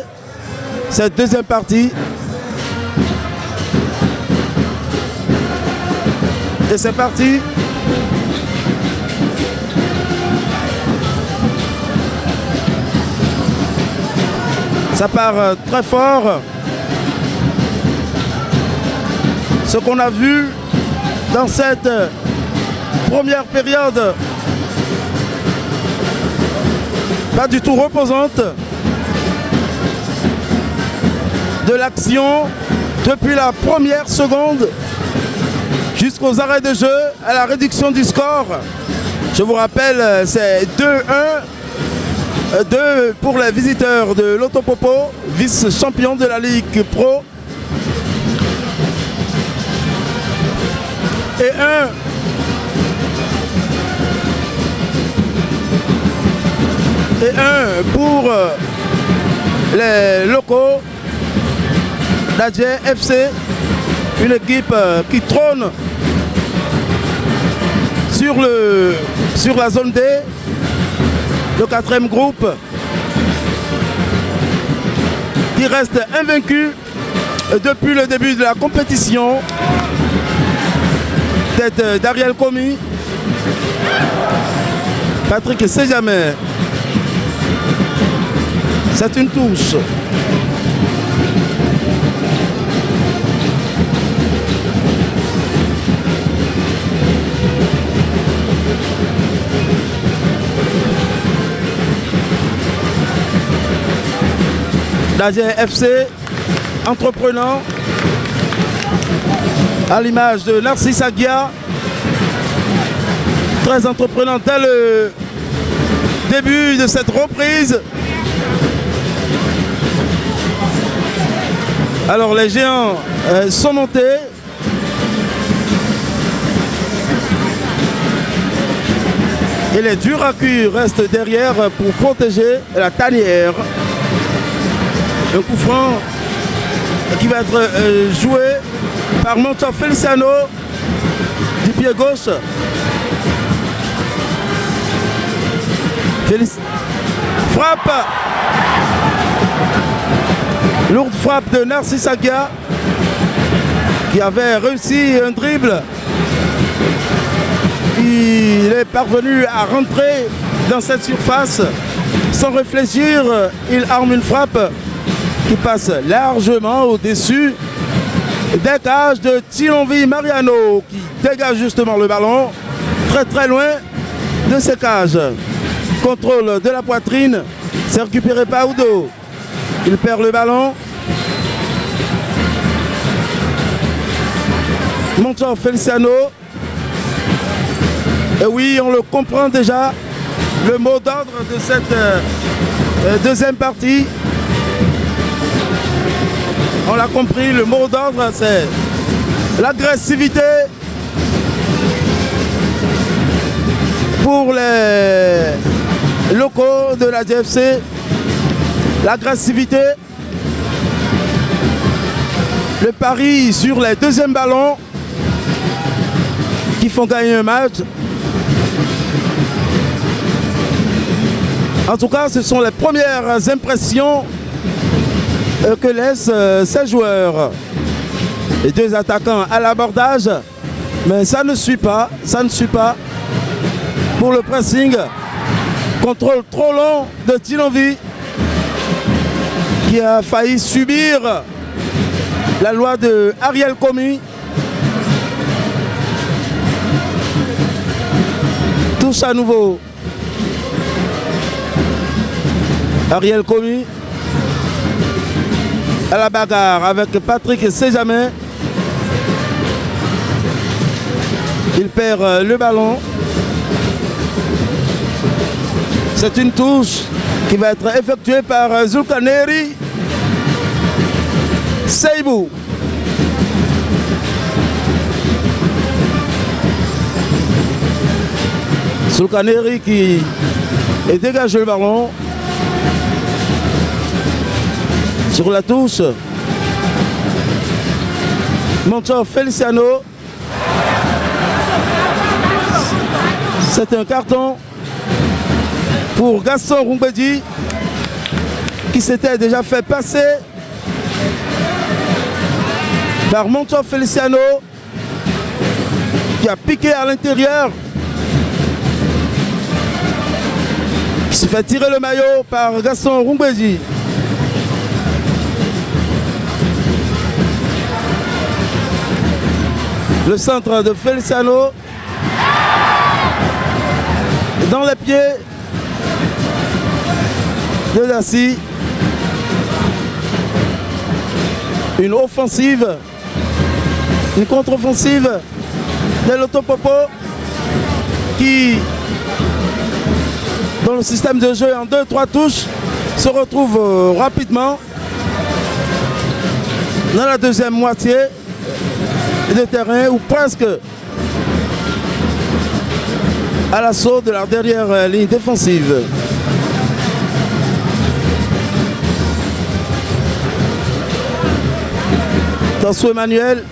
cette deuxième partie. Et c'est parti. Ça part très fort. Ce qu'on a vu dans cette première période, pas du tout reposante, de l'action depuis la première seconde jusqu'aux arrêts de jeu, à la réduction du score. Je vous rappelle, c'est 2-1. 2 pour les visiteurs de l'Autopopo, vice-champion de la Ligue Pro. Et 1 pour les locaux d'Adjé FC, une équipe qui trône sur la zone D, le 4e groupe, qui reste invaincu depuis le début de la compétition. Tête d'Ariel Komi. Patrick ne sait jamais. C'est une touche. Nadia FC, entreprenant, à l'image de Narcisse Aguia, très entreprenant dès le début de cette reprise. Alors les géants sont montés. Et les Duracu restent derrière pour protéger la tanière. Un coup franc qui va être joué par Moncho Feliciano du pied gauche. Frappe. Lourde frappe de Narcisse Agia qui avait réussi un dribble. Il est parvenu à rentrer dans cette surface sans réfléchir. Il arme une frappe qui passe largement au-dessus des cages de Thilonvi Mariano qui dégage justement le ballon très très loin de ces cages. Contrôle de la poitrine, c'est récupéré par Udo. Il perd le ballon. Moncho Feliciano. Et oui, on le comprend déjà. Le mot d'ordre de cette deuxième partie. On l'a compris, le mot d'ordre, c'est l'agressivité pour les locaux de la DFC. L'agressivité, le pari sur les deuxièmes ballons qui font gagner un match. En tout cas, ce sont les premières impressions que laissent ces joueurs. Les deux attaquants à l'abordage, mais ça ne suit pas, pour le pressing. Contrôle trop long de Thilonvi qui a failli subir la loi de Ariel Komi. Touche à nouveau Ariel Komi à la bagarre avec Patrick Sejamin. Il perd le ballon. C'est une touche qui va être effectuée par Zulkaneri Seibou. Zulkaneri qui est dégagé le ballon. Sur la touche, Moncho Feliciano. C'est un carton pour Gaston Rumbedi qui s'était déjà fait passer par Moncho Feliciano qui a piqué à l'intérieur, qui se fait tirer le maillot par Gaston Rumbedi. Le centre de Feliciano dans les pieds de Dassi. Une offensive, une contre-offensive de l'Autopopo qui, dans le système de jeu en 2-3 touches, se retrouve rapidement dans la deuxième moitié de terrain ou presque à l'assaut de la dernière ligne défensive. Tasso Emmanuel.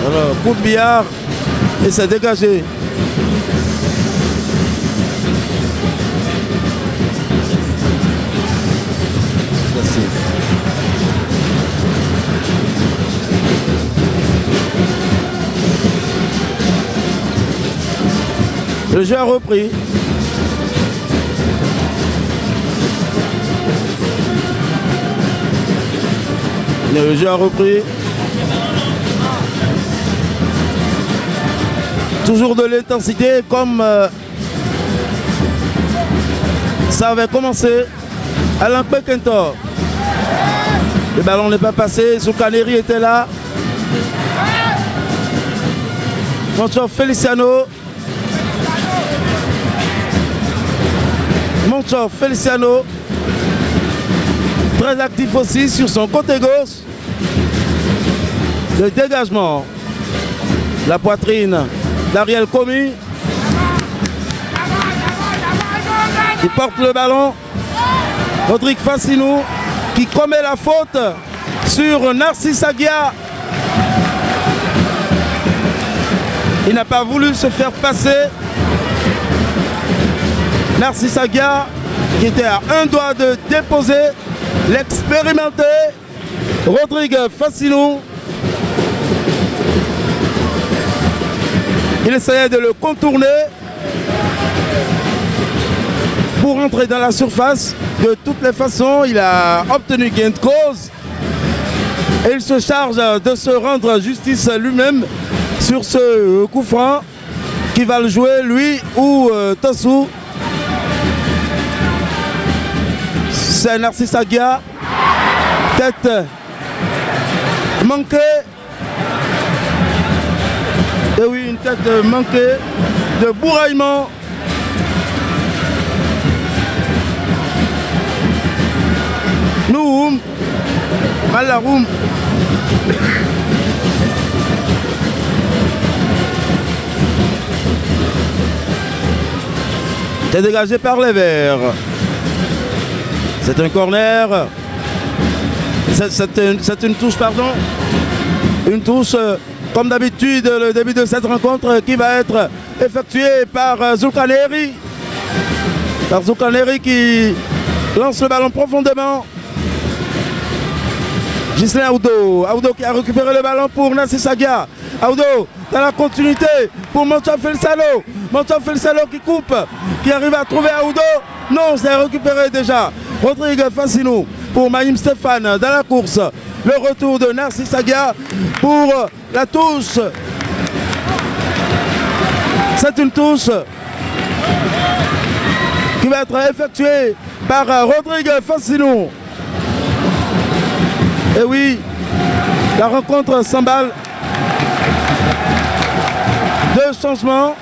Alors, coup de billard et c'est dégagé. Le jeu a repris. Le jeu a repris. Toujours de l'intensité comme ça avait commencé. Alain Pekentor. Le ballon n'est pas passé. Zulkaneri était là. Moncho Feliciano. Moncho Feliciano, très actif aussi sur son côté gauche. Le dégagement, la poitrine d'Ariel Komi qui porte le ballon. Rodrigue Fassinou qui commet la faute sur Narcisse Aguia. Il n'a pas voulu se faire passer. Narcisse Aguia qui était à un doigt de déposer l'expérimenté Rodrigue Fassinou. Il essayait de le contourner pour entrer dans la surface. De toutes les façons, il a obtenu gain de cause. Et il se charge de se rendre justice lui-même sur ce coup franc qui va le jouer, lui ou Tossou. C'est Narcisse Aguia. Tête manquée. Et oui, une tête manquée de bourraillement. Nouhoum, Malaroum. C'est dégagé par les Verts. C'est un corner. C'est une touche, pardon. Une touche, comme d'habitude, le début de cette rencontre qui va être effectuée par Zulkaneri. Par Zulkaneri qui lance le ballon profondément. Ghislain Aoudo. Aoudo qui a récupéré le ballon pour Narcisse Aguia. Aoudo dans la continuité pour Moncho Feliciano. Moncho Feliciano qui coupe, qui arrive à trouver Aoudo. Non, c'est récupéré déjà. Rodrigue Fassinou pour Maïm Stéphane dans la course. Le retour de Narcisse Aguia pour la touche. C'est une touche qui va être effectuée par Rodrigue Fassinou. Et oui, la rencontre s'emballe. Deux changements.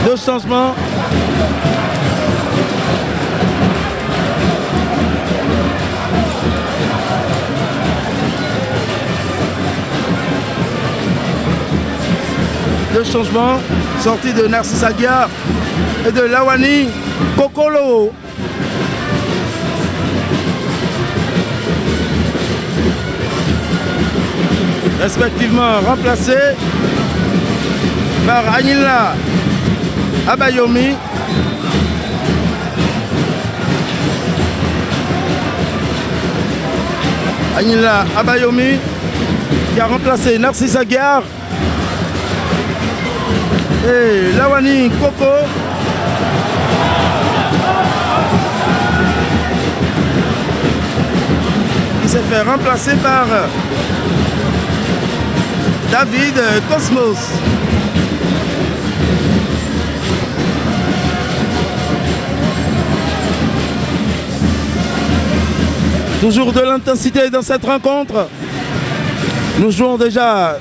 Deux changements. Deux changements. Sortie de Narcisse Aguia et de Lawani Kokolo. Respectivement remplacés par Anila Abayomi Anila Abayomi qui a remplacé Narcisse Aguiar et Lawani Koko qui s'est fait remplacer par David Cosmos. Toujours de l'intensité dans cette rencontre. Nous jouons déjà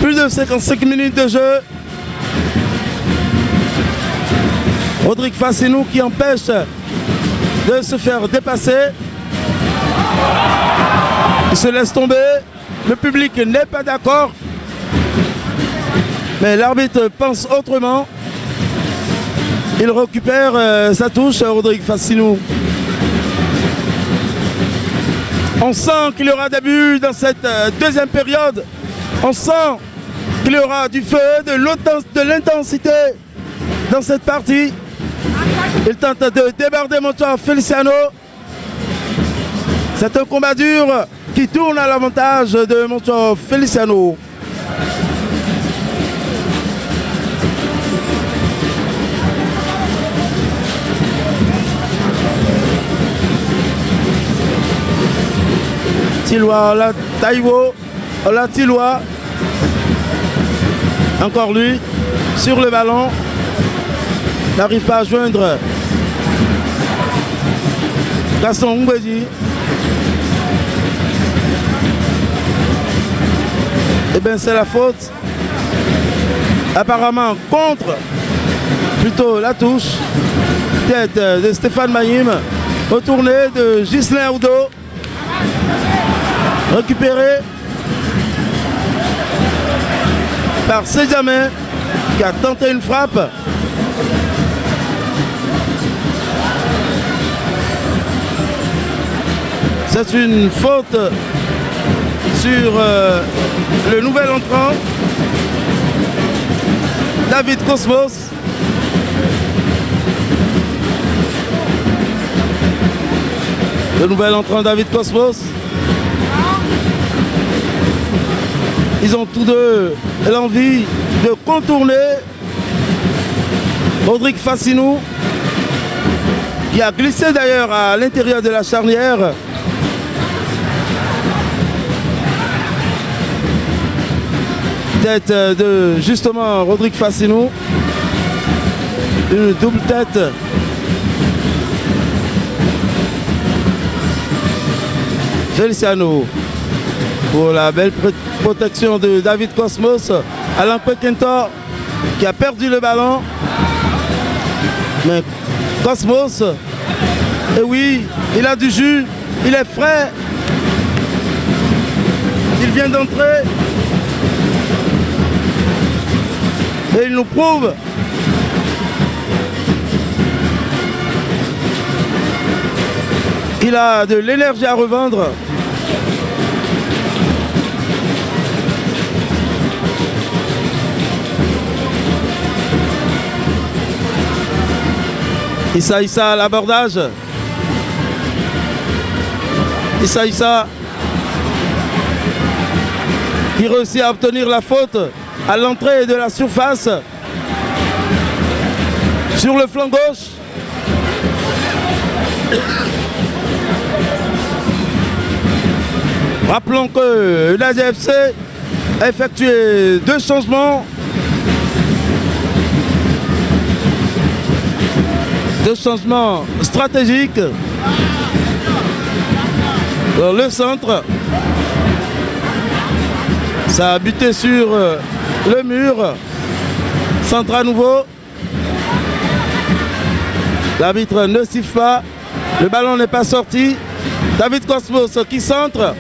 plus de 55 minutes de jeu. Rodrigue Fassinou qui empêche de se faire dépasser. Il se laisse tomber. Le public n'est pas d'accord. Mais l'arbitre pense autrement. Il récupère sa touche, Rodrigue Fassinou. On sent qu'il y aura des buts dans cette deuxième période. On sent qu'il y aura du feu, de l'intensité dans cette partie. Il tente de déborder Moncho Feliciano. C'est un combat dur qui tourne à l'avantage de Moncho Feliciano. Tiloa, la Taïwo, la Tiloa. Encore lui, sur le ballon. N'arrive pas à joindre Gaston Mbedi. Eh bien c'est la faute apparemment contre plutôt la touche. Tête de Stéphane Mahim, retournée de Ghislain Oudot, récupéré par Sejamin qui a tenté une frappe. C'est une faute sur le nouvel entrant, David Cosmos. Le nouvel entrant David Cosmos. Ils ont tous deux l'envie de contourner Rodrigue Fassinou, qui a glissé d'ailleurs à l'intérieur de la charnière. Tête de justement Rodrigue Fassinou. Une double tête. Feliciano pour la belle protection de David Cosmos. Alain Pequentor qui a perdu le ballon. Mais Cosmos, et oui, il a du jus, il est frais. Il vient d'entrer. Et il nous prouve qu'il a de l'énergie à revendre. Issa à l'abordage. Issa qui réussit à obtenir la faute à l'entrée de la surface sur le flanc gauche. Rappelons que l'AGFC a effectué 2 changements. 2 changements stratégiques. Dans le centre, ça a buté sur le mur. Centre à nouveau. L'arbitre ne siffle pas. Le ballon n'est pas sorti. David Cosmos qui centre.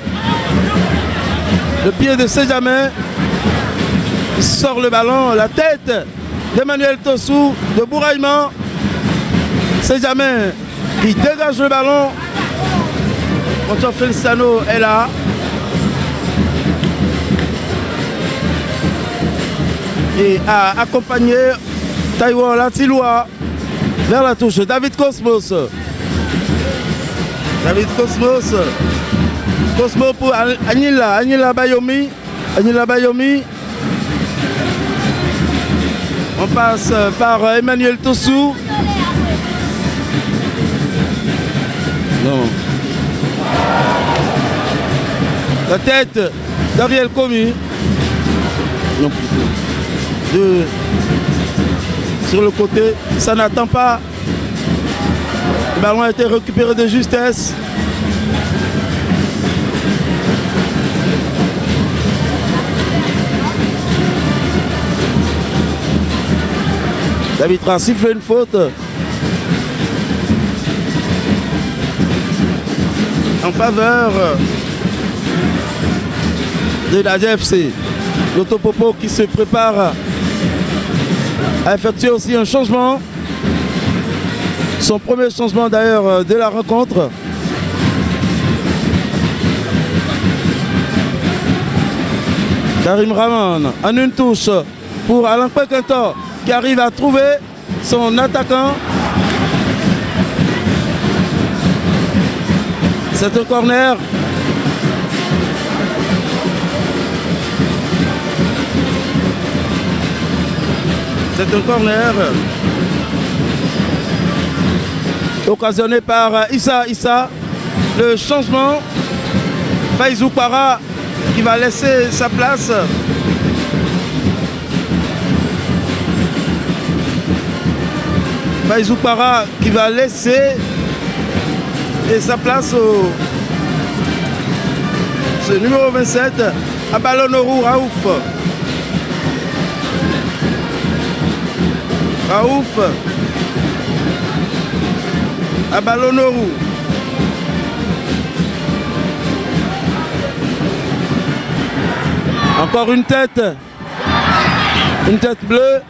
Le pied de Sejamin. Il sort le ballon. La tête d'Emmanuel Tossou de Bouraïman. Sejamin qui dégage le ballon. Antoine Feliciano est là. Et a accompagné Taïwan Latiloa vers la touche. David Cosmos. David Cosmos. Cosmos pour Agnila Bayomi. Agnila Bayomi. On passe par Emmanuel Tossou. Non. La tête d'Ariel Comi. Non. Sur le côté, ça n'attend pas. Le ballon a été récupéré de justesse. L'arbitre a sifflé une faute en faveur de la GFC. L'Autopopo qui se prépare à effectuer aussi un changement. Son premier changement d'ailleurs de la rencontre. Karim Rahman en une touche pour Alain Pequentor qui arrive à trouver son attaquant. C'est un corner. C'est un corner occasionné par Issa. Le changement, Faizou Para qui va laisser sa place. Faizou Para qui va laisser sa place au ce numéro 27 à Balonorou Raouf. Raouf à Balonorou. Encore une tête bleue.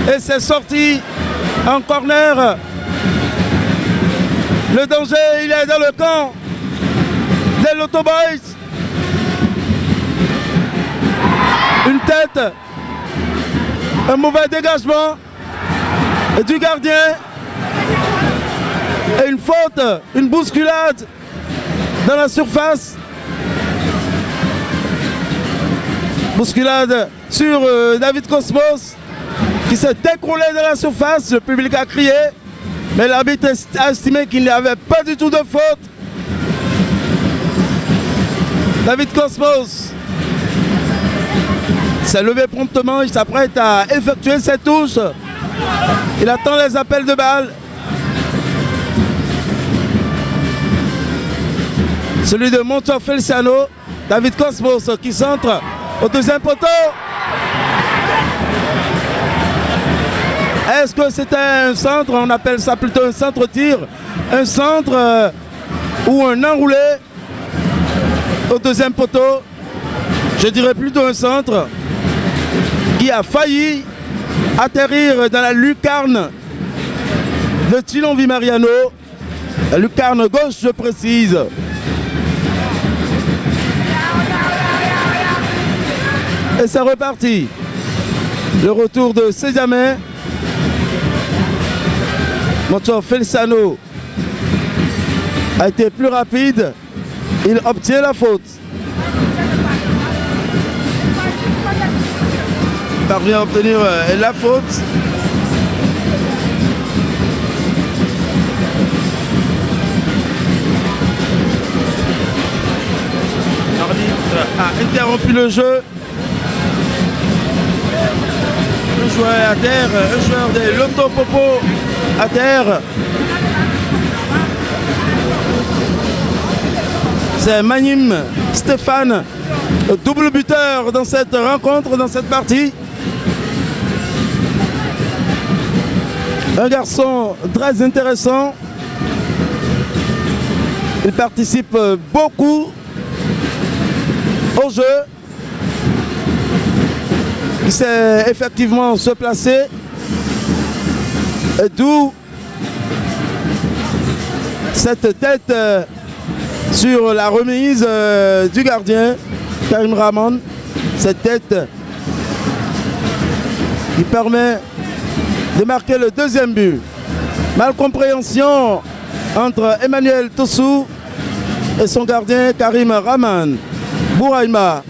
Et c'est sorti en corner. Le danger, il est dans le camp des Loto Boys. Une tête, un mauvais dégagement du gardien et une faute, une bousculade dans la surface. Bousculade sur David Cosmos qui s'est écroulé dans la surface. Le public a crié, mais l'arbitre a estimé qu'il n'y avait pas du tout de faute. David Cosmos s'est levé promptement, il s'apprête à effectuer ses touches. Il attend les appels de balles. Celui de Moncho Feliciano, David Cosmos qui centre au deuxième poteau. Est-ce que c'était un centre? On appelle ça plutôt un centre-tir. Un centre ou un enroulé au deuxième poteau. Je dirais plutôt un centre qui a failli atterrir dans la lucarne de Tilon Vimariano. La lucarne gauche, je précise. Et c'est reparti. Le retour de Sejame. Moncho Feliciano a été plus rapide. Il obtient la faute. Il parvient à obtenir la faute. L'arbitre a interrompu le jeu. Un joueur à terre, un joueur des Loto Popo à terre. C'est Manim Stéphane, double buteur dans cette rencontre, dans cette partie. Un garçon très intéressant. Il participe beaucoup au jeu. Il sait effectivement se placer. D'où cette tête sur la remise du gardien Karim Rahman. Cette tête qui permet de marquer le deuxième but. Malcompréhension entre Emmanuel Tossou et son gardien Karim Rahman. Bouraïma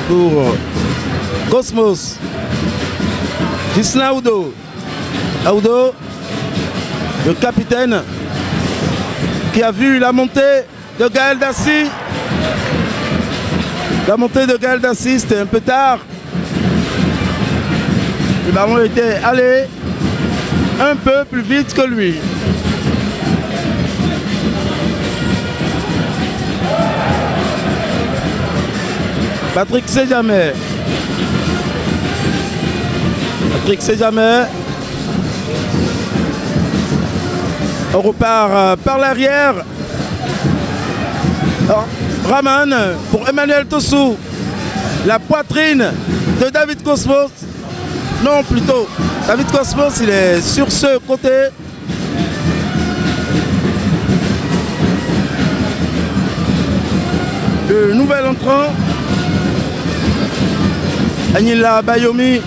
pour Cosmos. Gislain Aoudo, le capitaine qui a vu la montée de Gaël Dassi. La montée de Gaël Dassi, c'était un peu tard. Le ballon était allé un peu plus vite que lui. Patrick Sejame. On repart par l'arrière. Rahman pour Emmanuel Tossou. La poitrine de David Cosmos. Non, plutôt. David Cosmos, il est sur ce côté. Le nouvel entrant. Agnila Bayomi.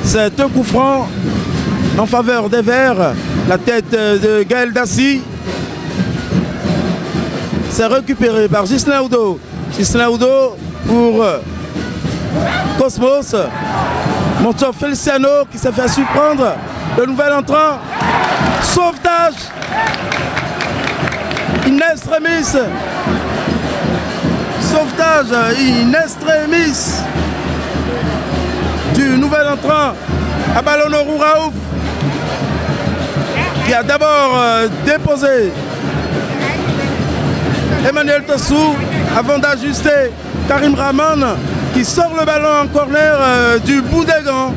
C'est un coup franc en faveur des Verts. La tête de Gaël Dassi. C'est récupéré par Gislain Aoudo. Gislain Aoudo pour Cosmos. Moncho Feliciano qui s'est fait surprendre. Le nouvel entrant. Sauvetage. In extremis. Sauvetage in extremis du nouvel entrant à Balonorou Raouf qui a d'abord déposé Emmanuel Tassou avant d'ajuster Karim Rahman qui sort le ballon en corner du bout des gants.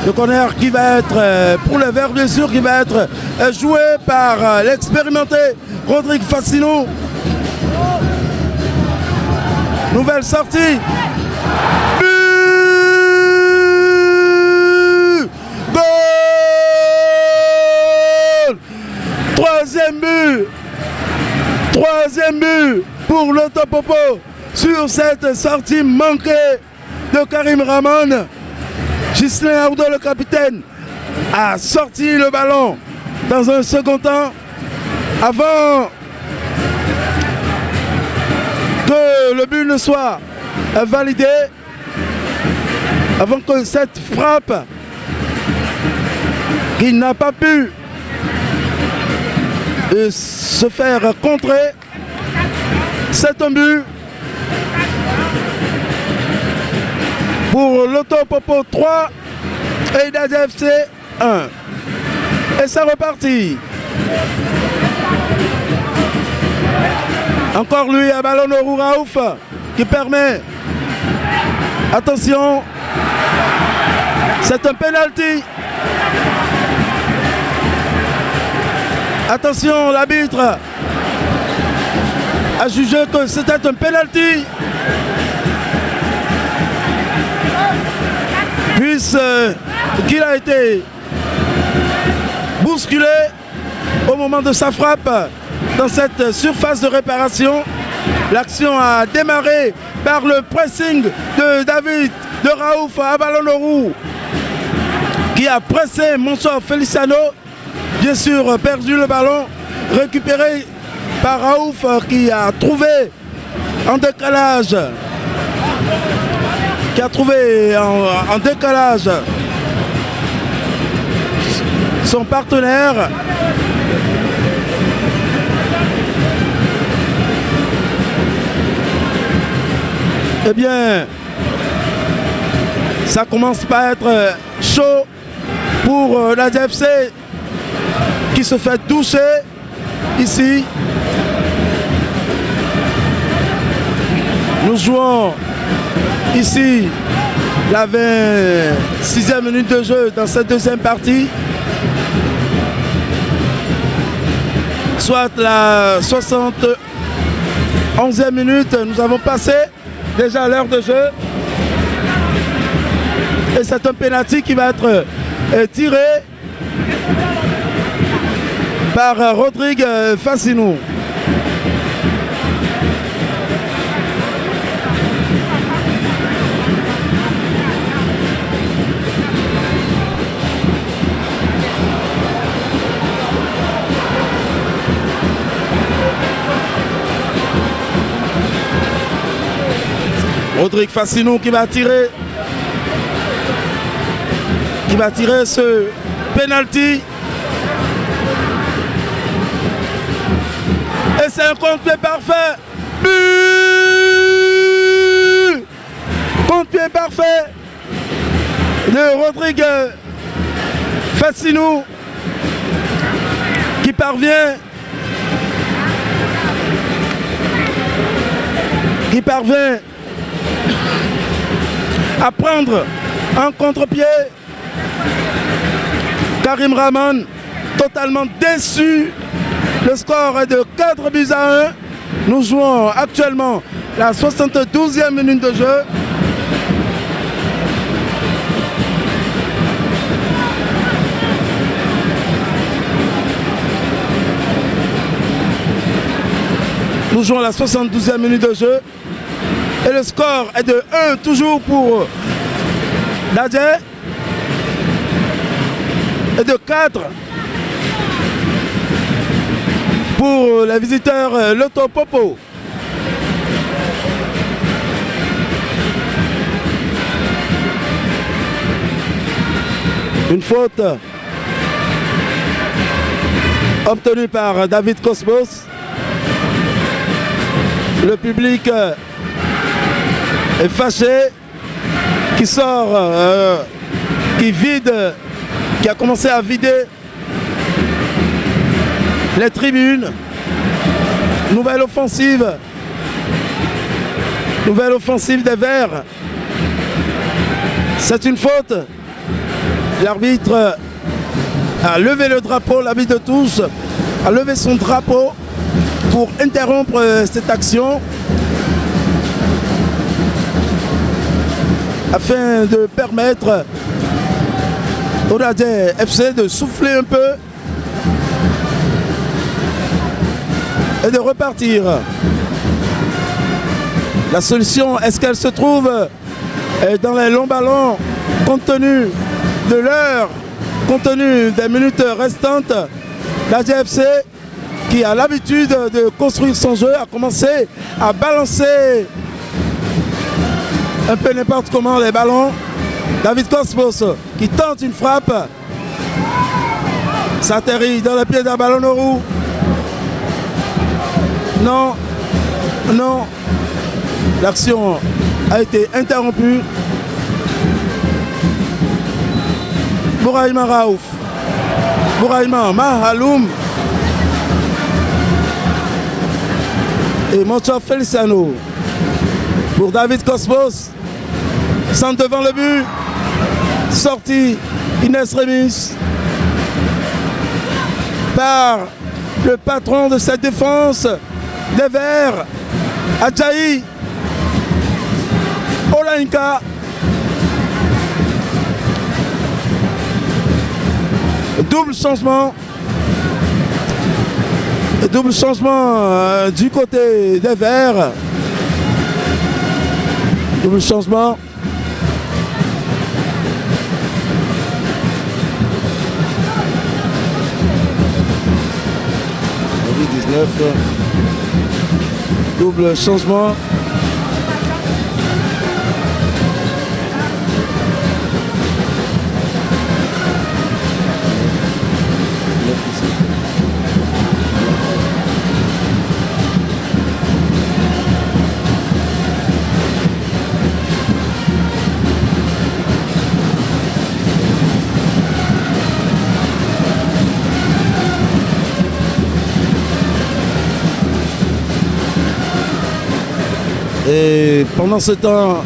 Le corner qui va être, pour le vert bien sûr, qui va être joué par l'expérimenté Rodrigue Fassino. Nouvelle sortie. But! Goal! Troisième but pour le Topopo sur cette sortie manquée de Karim Rahman. Ghislain Aoudou, le capitaine, a sorti le ballon dans un second temps avant que le but ne soit validé, avant que cette frappe qui n'a pas pu se faire contrer. C'est un but pour l'Auto Popo 3 et Dadja FC 1. Et c'est reparti. Encore lui à ballon de Raouf qui permet. Attention, c'est un penalty. Attention, l'arbitre a jugé que c'était un penalty. Puisqu'il a été bousculé au moment de sa frappe dans cette surface de réparation. L'action a démarré par le pressing de David de Raouf à Ballon qui a pressé Monchor Feliciano. Bien sûr, perdu le ballon, récupéré par Raouf qui a trouvé en décalage. En décalage son partenaire. Eh bien, ça commence par être chaud pour la DFC qui se fait doucher ici. Nous jouons ici la 26e minute de jeu dans cette deuxième partie. Soit la 71e minute, nous avons passé déjà l'heure de jeu. Et c'est un penalty qui va être tiré par Rodrigue Fassino. Rodrigue Fassino qui va tirer ce penalty. Et c'est un contre-pied parfait. But! Contre-pied parfait de Rodrigue Fassino qui parvient à prendre un contre-pied. Karim Rahman totalement déçu. Le score est de 4 buts à 1. Nous jouons actuellement la 72e minute de jeu. Nous jouons la 72e minute de jeu. Et le score est de 1 toujours pour Dadja. Et de 4 pour les visiteurs L'Auto Popo. Une faute obtenue par David Cosmos. Le public est fâché, qui sort, qui a commencé à vider les tribunes. Nouvelle offensive. Nouvelle offensive des Verts. C'est une faute. L'arbitre a levé le drapeau, l'arbitre de tous a levé son drapeau pour interrompre cette action afin de permettre au Radé FC de souffler un peu et de repartir. La solution, est-ce qu'elle se trouve dans les longs ballons compte tenu de l'heure, compte tenu des minutes restantes? La DFC, qui a l'habitude de construire son jeu, a commencé à balancer un peu n'importe comment les ballons. David Cosmos qui tente une frappe, s'atterrit dans le pied d'un ballon de roue. Non, non, l'action a été interrompue. Bouraïma Raouf, Bouraïma Mahaloum et Moncho Feliciano pour David Cosmos. Centre devant le but, sorti Inès Remis par le patron de cette défense des Verts, Adjaï Olainka. Double changement du côté des Verts. Double changement. Double changement. Et pendant ce temps,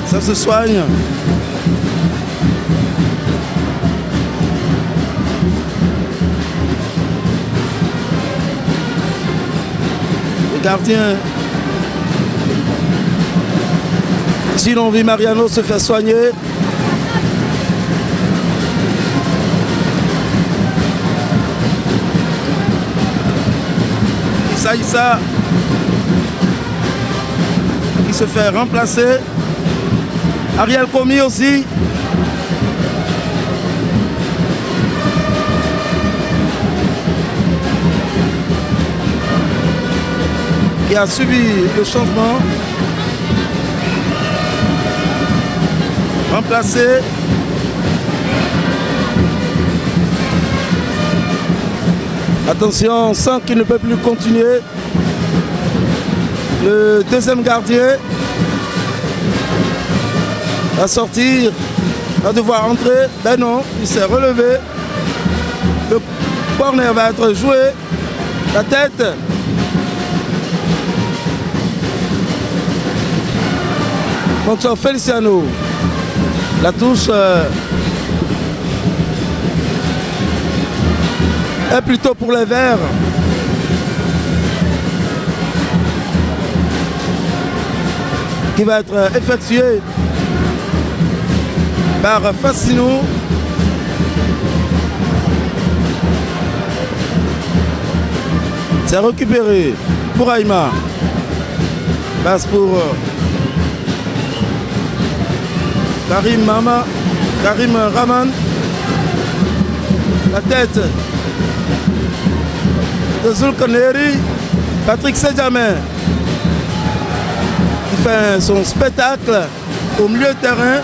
ça se soigne. Le gardien Gilles-Henri Mariano se fait soigner. Issa qui se fait remplacer. Ariel Komi aussi. Qui a subi le changement. Remplacé. Attention, on sent qu'il ne peut plus continuer. Le deuxième gardien va sortir, va devoir entrer. Ben non, il s'est relevé. Le corner va être joué. La tête. Moncho Feliciano. La touche est plutôt pour les Verts. Qui va être effectué par Fassino. C'est récupéré pour Aïma. Passe pour Karim Raman. La tête de Zulkaneri. Patrick Sedjamin qui fait son spectacle au milieu de terrain.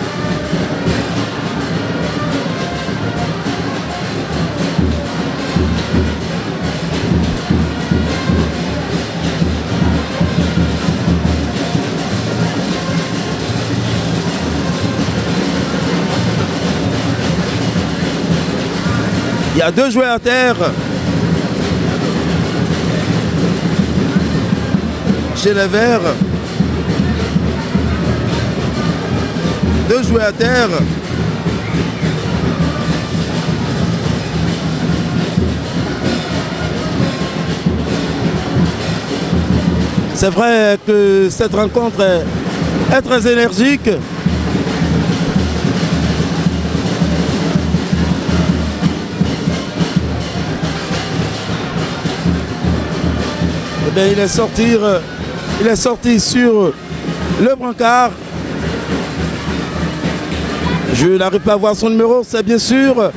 Il y a deux joueurs à terre chercher les verts. De jouer à terre. C'est vrai que cette rencontre est très énergique. Eh bien, il est sorti sur le brancard. Je n'arrive pas à voir son numéro, c'est bien sûr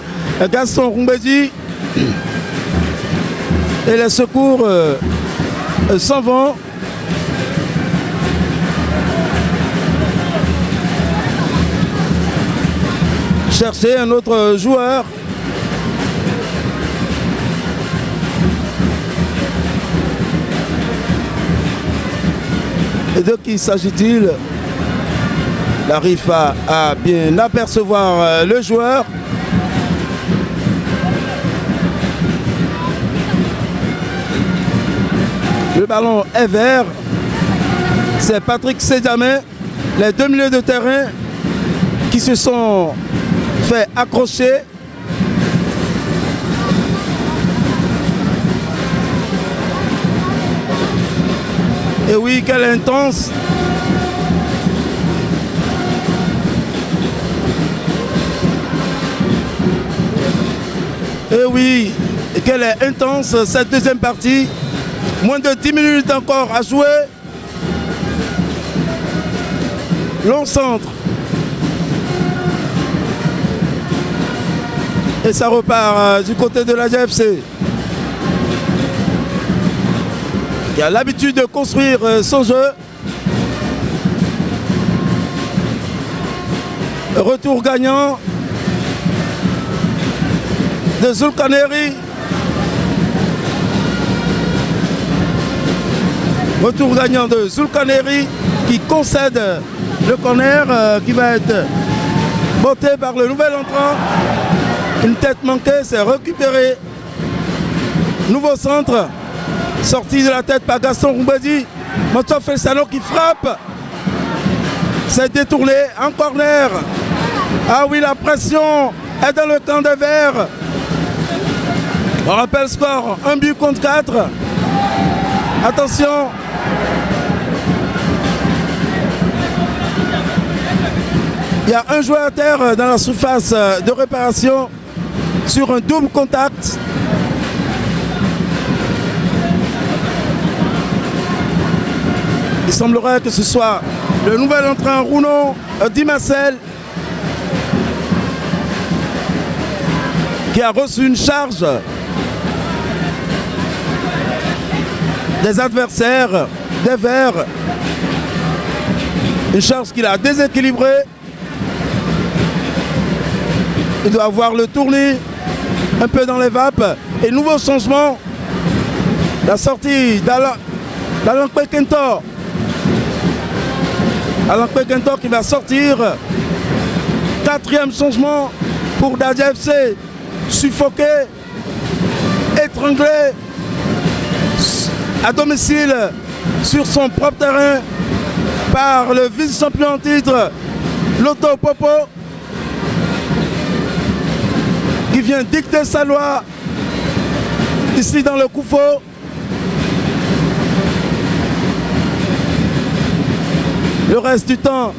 Gaston Roumbedi. Et les secours s'en vont. Chercher un autre joueur. Et de qui s'agit-il? Il arrive à bien apercevoir le joueur. Le ballon est vert. C'est Patrick Sédamé, les deux milieux de terrain qui se sont fait accrocher. Et oui, quelle intense. Et oui, quelle est intense cette deuxième partie. Moins de 10 minutes encore à jouer. Long centre. Et ça repart du côté de la GFC. Il a l'habitude de construire son jeu. Retour gagnant de Zulkaneri. Retour gagnant de Zulkaneri qui concède le corner qui va être botté par le nouvel entrant. Une tête manquée, c'est récupéré. Nouveau centre. Sorti de la tête par Gaston Roumbedi. Montof Felsano qui frappe. C'est détourné en corner. Ah oui, la pression est dans le camp des Verts. On rappelle score 1 but contre 4. Attention. Il y a un joueur à terre dans la surface de réparation sur un double contact. Il semblerait que ce soit le nouvel entrant Rounon Dimarcel qui a reçu une charge des adversaires, des Verts. Une charge qu'il a déséquilibrée. Il doit avoir le tournis un peu dans les vapes. Et nouveau changement. La sortie d'Alain Pekentor. Alain Pekentor qui va sortir. Quatrième changement pour Dadia FC. Suffoqué, étranglé à domicile sur son propre terrain par le vice-champion en titre, Loto Popo, qui vient dicter sa loi ici dans le Koufo. Le reste du temps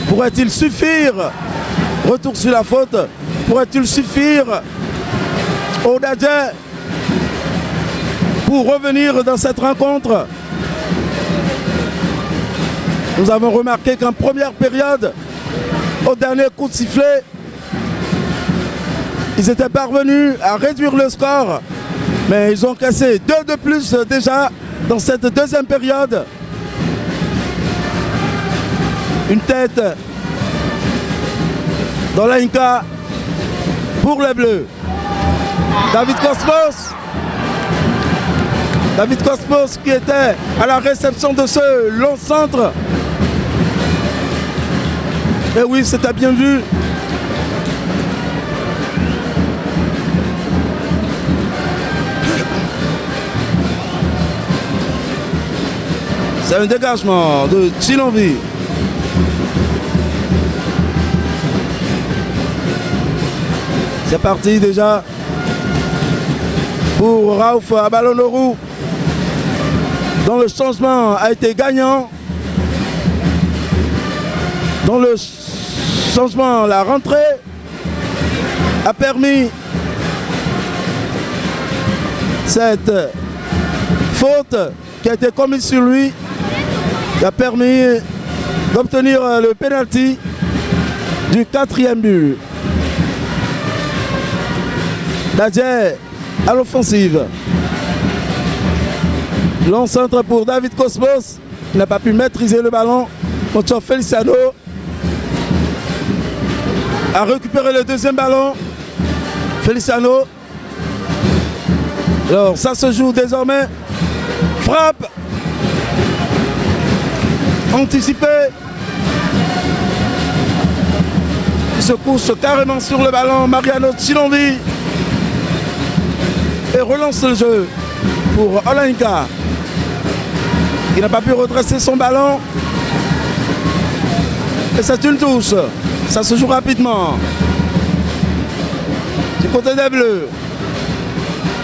pourrait-il suffire? Retour sur la faute. Pourrait-il suffire au Dadja pour revenir dans cette rencontre? Nous avons remarqué qu'en première période, au dernier coup de sifflet, ils étaient parvenus à réduire le score, mais ils ont cassé 2 de plus déjà dans cette deuxième période. Une tête dans l'Inca pour les Bleus. David Cosmos qui était à la réception de ce long centre. Et oui, c'était bien vu. C'est un dégagement de Chilonvi. C'est parti déjà pour Raouf à ballon de roue, dont le changement a été gagnant. Dans le changement, la rentrée a permis cette faute qui a été commise sur lui, qui a permis d'obtenir le pénalty du 4e but. Dadje à l'offensive. Long centre pour David Cosmos. Il n'a pas pu maîtriser le ballon. Moncho Feliciano a récupéré le deuxième ballon. Feliciano. Alors ça se joue désormais. Frappe. Anticipé. Il se couche carrément sur le ballon. Mariano Chilonvi. Et relance le jeu pour Olenka. Il n'a pas pu redresser son ballon. Et c'est une touche. Ça se joue rapidement. Du côté des Bleus.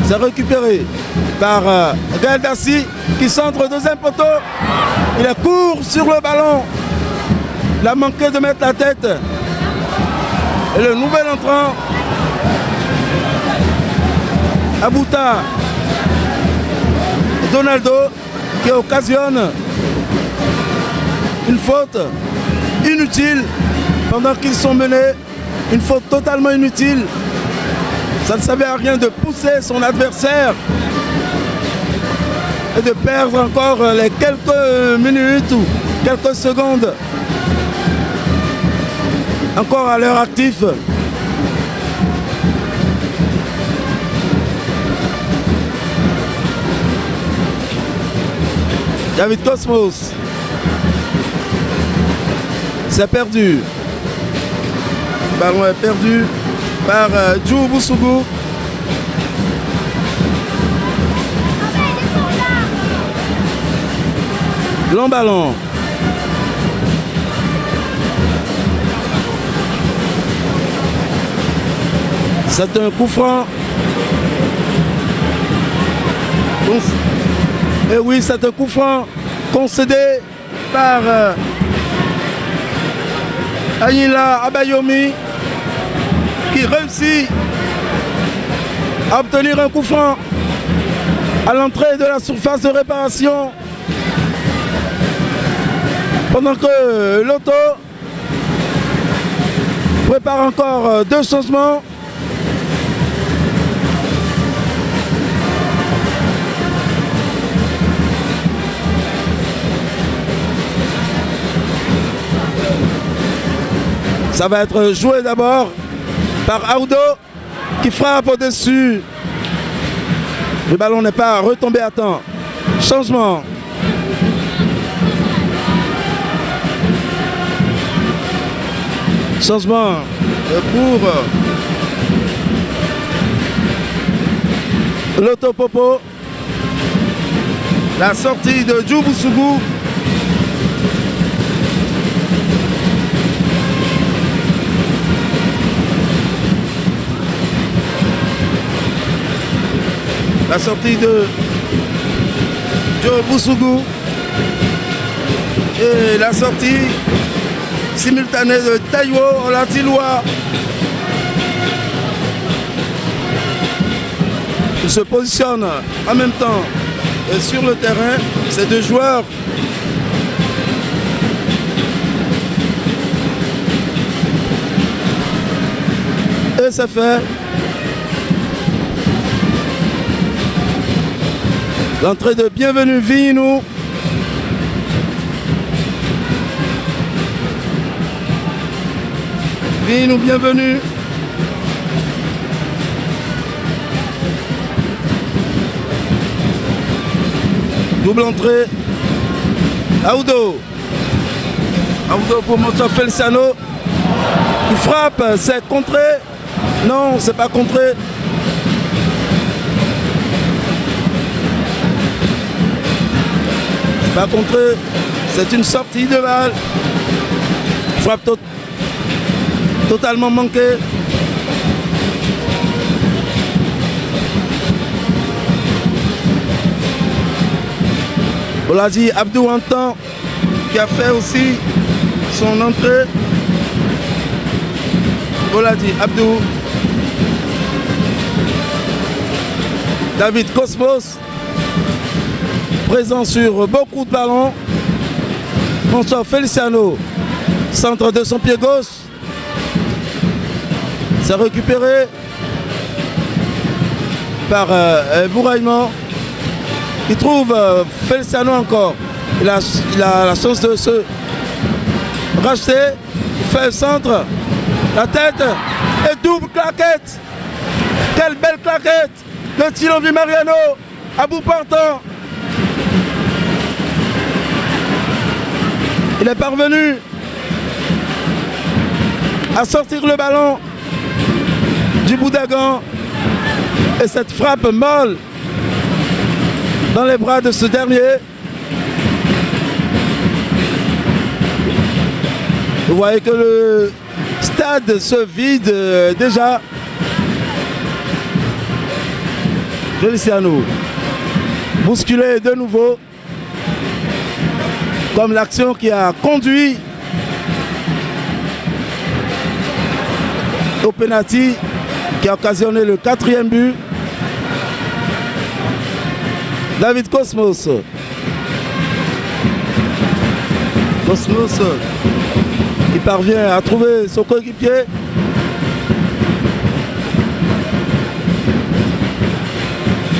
C'est récupéré par Gaël Dassi qui centre au deuxième poteau. Il est court sur le ballon. Il a manqué de mettre la tête. Et le nouvel entrant, Abouta Donaldo, qui occasionne une faute inutile pendant qu'ils sont menés. Une faute totalement inutile. Ça ne servait à rien de pousser son adversaire et de perdre encore les quelques minutes ou quelques secondes encore à l'heure active. David Cosmos. C'est perdu. Le ballon est perdu par Djou Boussougou. Long ballon. C'est un coup franc. Et oui, c'est un coup franc concédé par Agnila Abayomi qui réussit à obtenir un coup franc à l'entrée de la surface de réparation pendant que Loto prépare encore deux changements. Ça va être joué d'abord par Audo qui frappe au-dessus. Le ballon n'est pas retombé à temps. Changement. Changement pour Loto Popo. La sortie de Djou Boussougou. La sortie de Djou Boussougou et la sortie simultanée de Taïwo Olatiloa. Il se positionne en même temps sur le terrain. Ces deux joueurs et c'est fait. L'entrée de Bienvenue Vinou. Vinou, bienvenue. Double entrée. Audo. Audo pour Moncho Feliciano. Il frappe, c'est contré. Non, c'est pas contré. Pas contre, c'est une sortie de balle. Frappe totalement manquée. Boladi Abdou Antan qui a fait aussi son entrée. Boladi Abdou. David Cosmos, présent sur beaucoup de ballons. François Feliciano, centre de son pied gauche. C'est récupéré par Bouraïman. Il trouve Feliciano encore. Il a la chance de se racheter. Il fait le centre. La tête et double claquette. Quelle belle claquette. Le tir du Mariano à bout portant. Il est parvenu à sortir le ballon du Boudagan. Et cette frappe molle dans les bras de ce dernier. Vous voyez que le stade se vide déjà. Feliciano, bousculé de nouveau, comme l'action qui a conduit au penalty qui a occasionné le 4e but. David Cosmos. Cosmos qui parvient à trouver son coéquipier.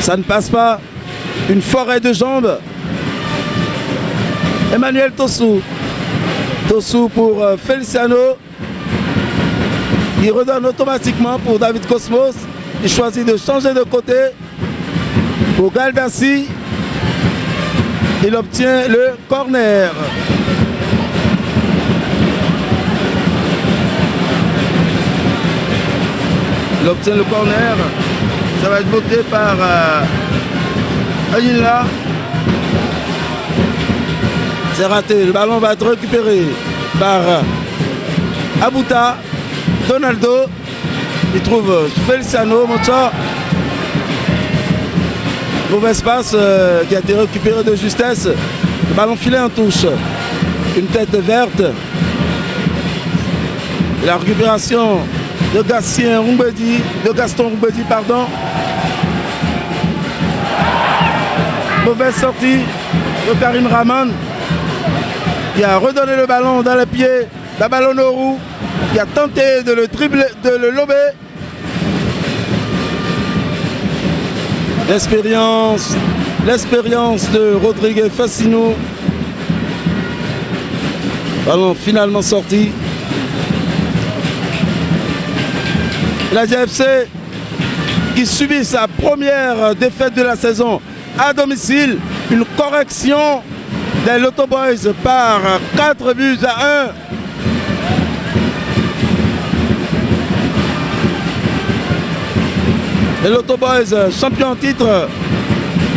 Ça ne passe pas. Une forêt de jambes. Emmanuel Tossou. Tossou pour Feliciano. Il redonne automatiquement pour David Cosmos. Il choisit de changer de côté. Pour Galdassi. Il obtient le corner. Il obtient le corner. Ça va être bloqué par Aïla. C'est raté. Le ballon va être récupéré par Abouta. Donaldo. Il trouve Feliciano. Monta. Mauvais passe qui a été récupéré de justesse. Le ballon filé en touche. Une tête verte. Et la récupération de Gaston Roumbedi, pardon. Mauvaise sortie de Karim Rahman qui a redonné le ballon dans les pieds d'Abalonorou qui a tenté de le dribbler, de le lober. L'expérience de Rodrigue Fassino. Ballon finalement sorti. La GFC qui subit sa première défaite de la saison à domicile. Une correction des Loto Boys par 4 buts à 1. Les Loto Boys, champions en titre,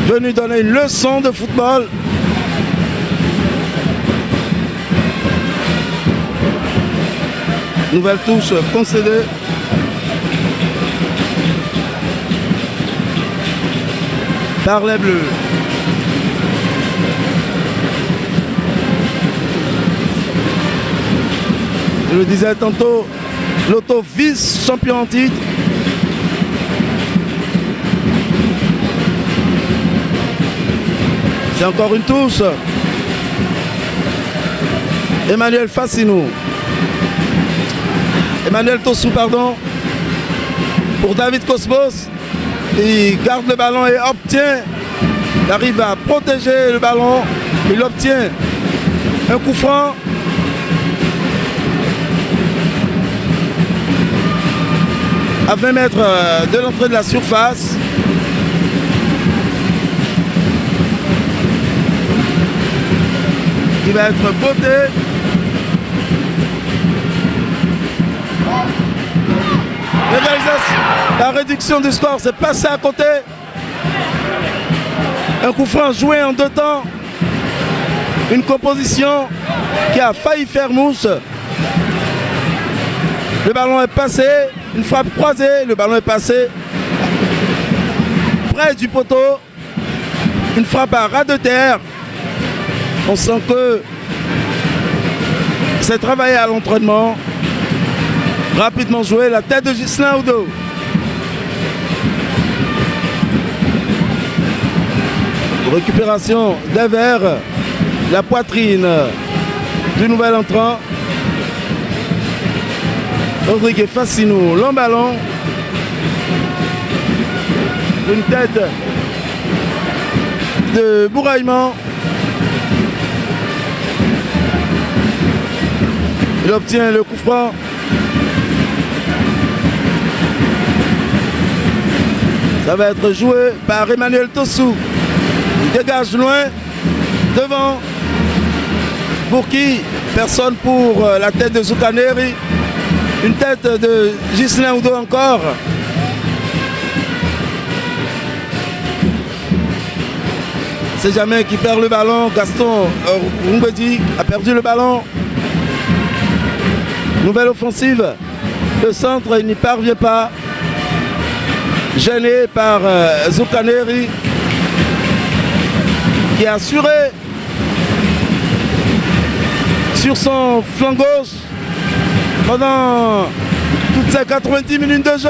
venus donner une leçon de football. Nouvelle touche concédée. Par les Bleus. Je le disais tantôt, Loto vice-champion en titre. C'est encore une touche. Emmanuel Fassino. Emmanuel Tossou, pardon. Pour David Cosmos. Il garde le ballon et obtient. Il arrive à protéger le ballon. Il obtient un coup franc. À 20 mètres de l'entrée de la surface. Il va être botté. La réduction du score, c'est passé à côté. Un coup franc joué en 2 temps. Une composition qui a failli faire mouche. Le ballon est passé, une frappe croisée, le ballon est passé près du poteau. Une frappe à ras de terre. On sent que c'est travaillé à l'entraînement. Rapidement joué, la tête de Ghislain Oudot. Récupération d'Ever, la poitrine du nouvel entrant. Rodrigue Fassino, long ballon. Une tête de bourraillement. Il obtient le coup franc. Ça va être joué par Emmanuel Tossou. Il dégage loin, devant. Pour qui? Personne pour la tête de Zoukaneri. Une tête de Ghislain Oudot encore. C'est jamais qui perd le ballon. Gaston Rumbedi a perdu le ballon. Nouvelle offensive. Le centre, il n'y parvient pas. Gêné par Zoukaneri, qui est assuré sur son flanc gauche pendant toutes ces 90 minutes de jeu.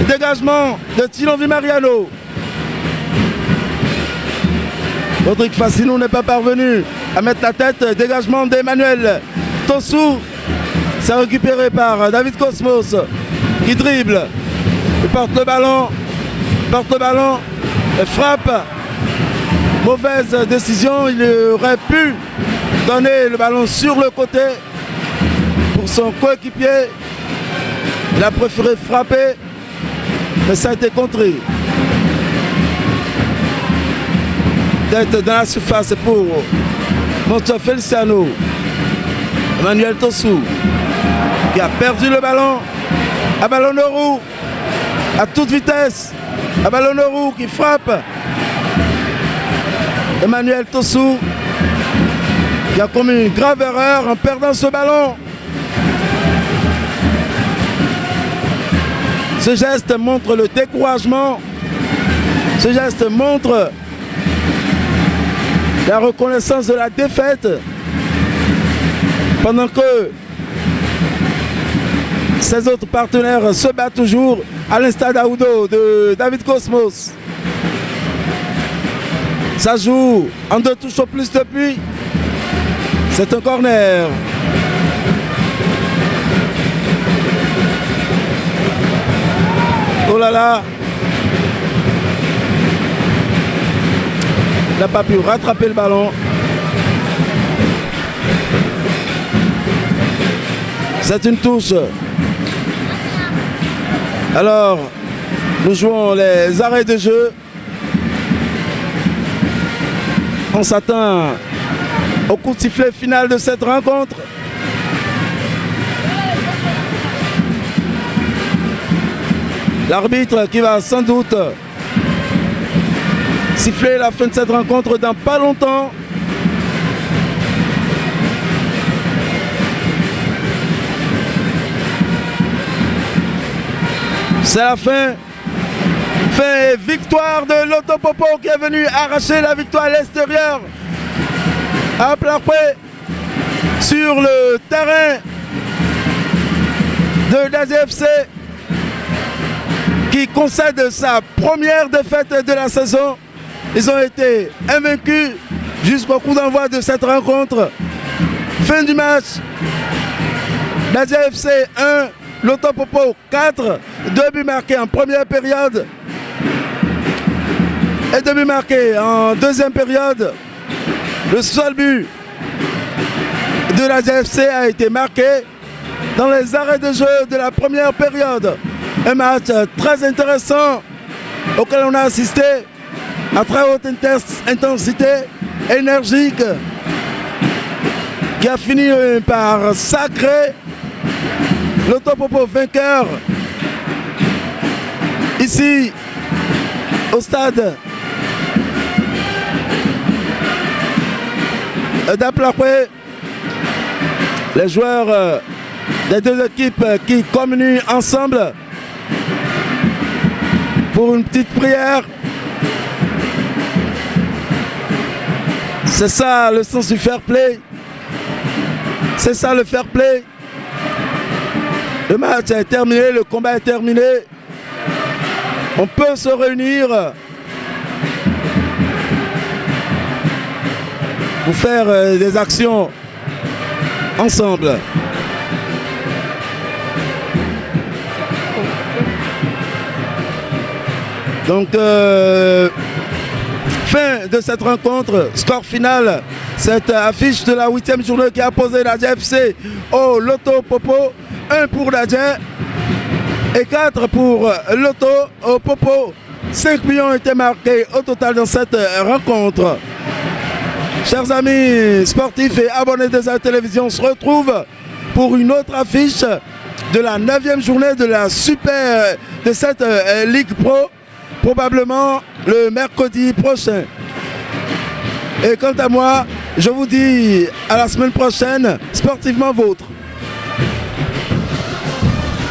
Dégagement de Tilovi Mariano. Rodrigue Fassino n'est pas parvenu à mettre la tête. Dégagement d'Emmanuel Tossou. C'est récupéré par David Cosmos qui dribble. Il porte le ballon. Et frappe. Mauvaise décision. Il aurait pu donner le ballon sur le côté pour son coéquipier. Il a préféré frapper, mais ça a été contré. Tête dans la surface pour Moncho Feliciano. Emmanuel Tossou qui a perdu le ballon. À ballon de roue, à toute vitesse. À ballon de roue qui frappe. Emmanuel Tossou qui a commis une grave erreur en perdant ce ballon. Ce geste montre le découragement. Ce geste montre la reconnaissance de la défaite. Pendant que ses autres partenaires se battent toujours, à l'instar d'Aoudo, de David Cosmos. Ça joue en 2 touches au plus depuis. C'est un corner. Oh là là. Il n'a pas pu rattraper le ballon. C'est une touche. Alors, nous jouons les arrêts de jeu. On s'attend au coup de sifflet final de cette rencontre. L'arbitre qui va sans doute siffler la fin de cette rencontre dans pas longtemps. C'est la fin. Fin et victoire de l'Autopopo qui est venu arracher la victoire à l'extérieur. À plat près sur le terrain de l'AGFC qui concède sa première défaite de la saison. Ils ont été invaincus jusqu'au coup d'envoi de cette rencontre. Fin du match. L'AGFC 1. L'Autopopo 4, 2 buts marqués en première période et 2 buts marqués en deuxième période. Le seul but de la GFC a été marqué dans les arrêts de jeu de la première période. Un match très intéressant auquel on a assisté à très haute intensité, énergique, qui a fini par sacrer l'Autopopo vainqueur ici au stade d'Aplakwe. Les joueurs des deux équipes qui communient ensemble pour une petite prière. C'est ça le sens du fair play. C'est ça le fair play. Le match est terminé, le combat est terminé. On peut se réunir pour faire des actions ensemble. Donc, fin de cette rencontre, score final, cette affiche de la 8e journée qui a posé la DFC au Loto Popo, 1 pour la et 4 pour Loto au Popo. 5 millions ont été marqués au total dans cette rencontre. Chers amis sportifs et abonnés de la télévision, on se retrouve pour une autre affiche de la 9e journée de la Super de cette Ligue Pro, probablement le mercredi prochain. Et quant à moi, je vous dis à la semaine prochaine, sportivement vôtre.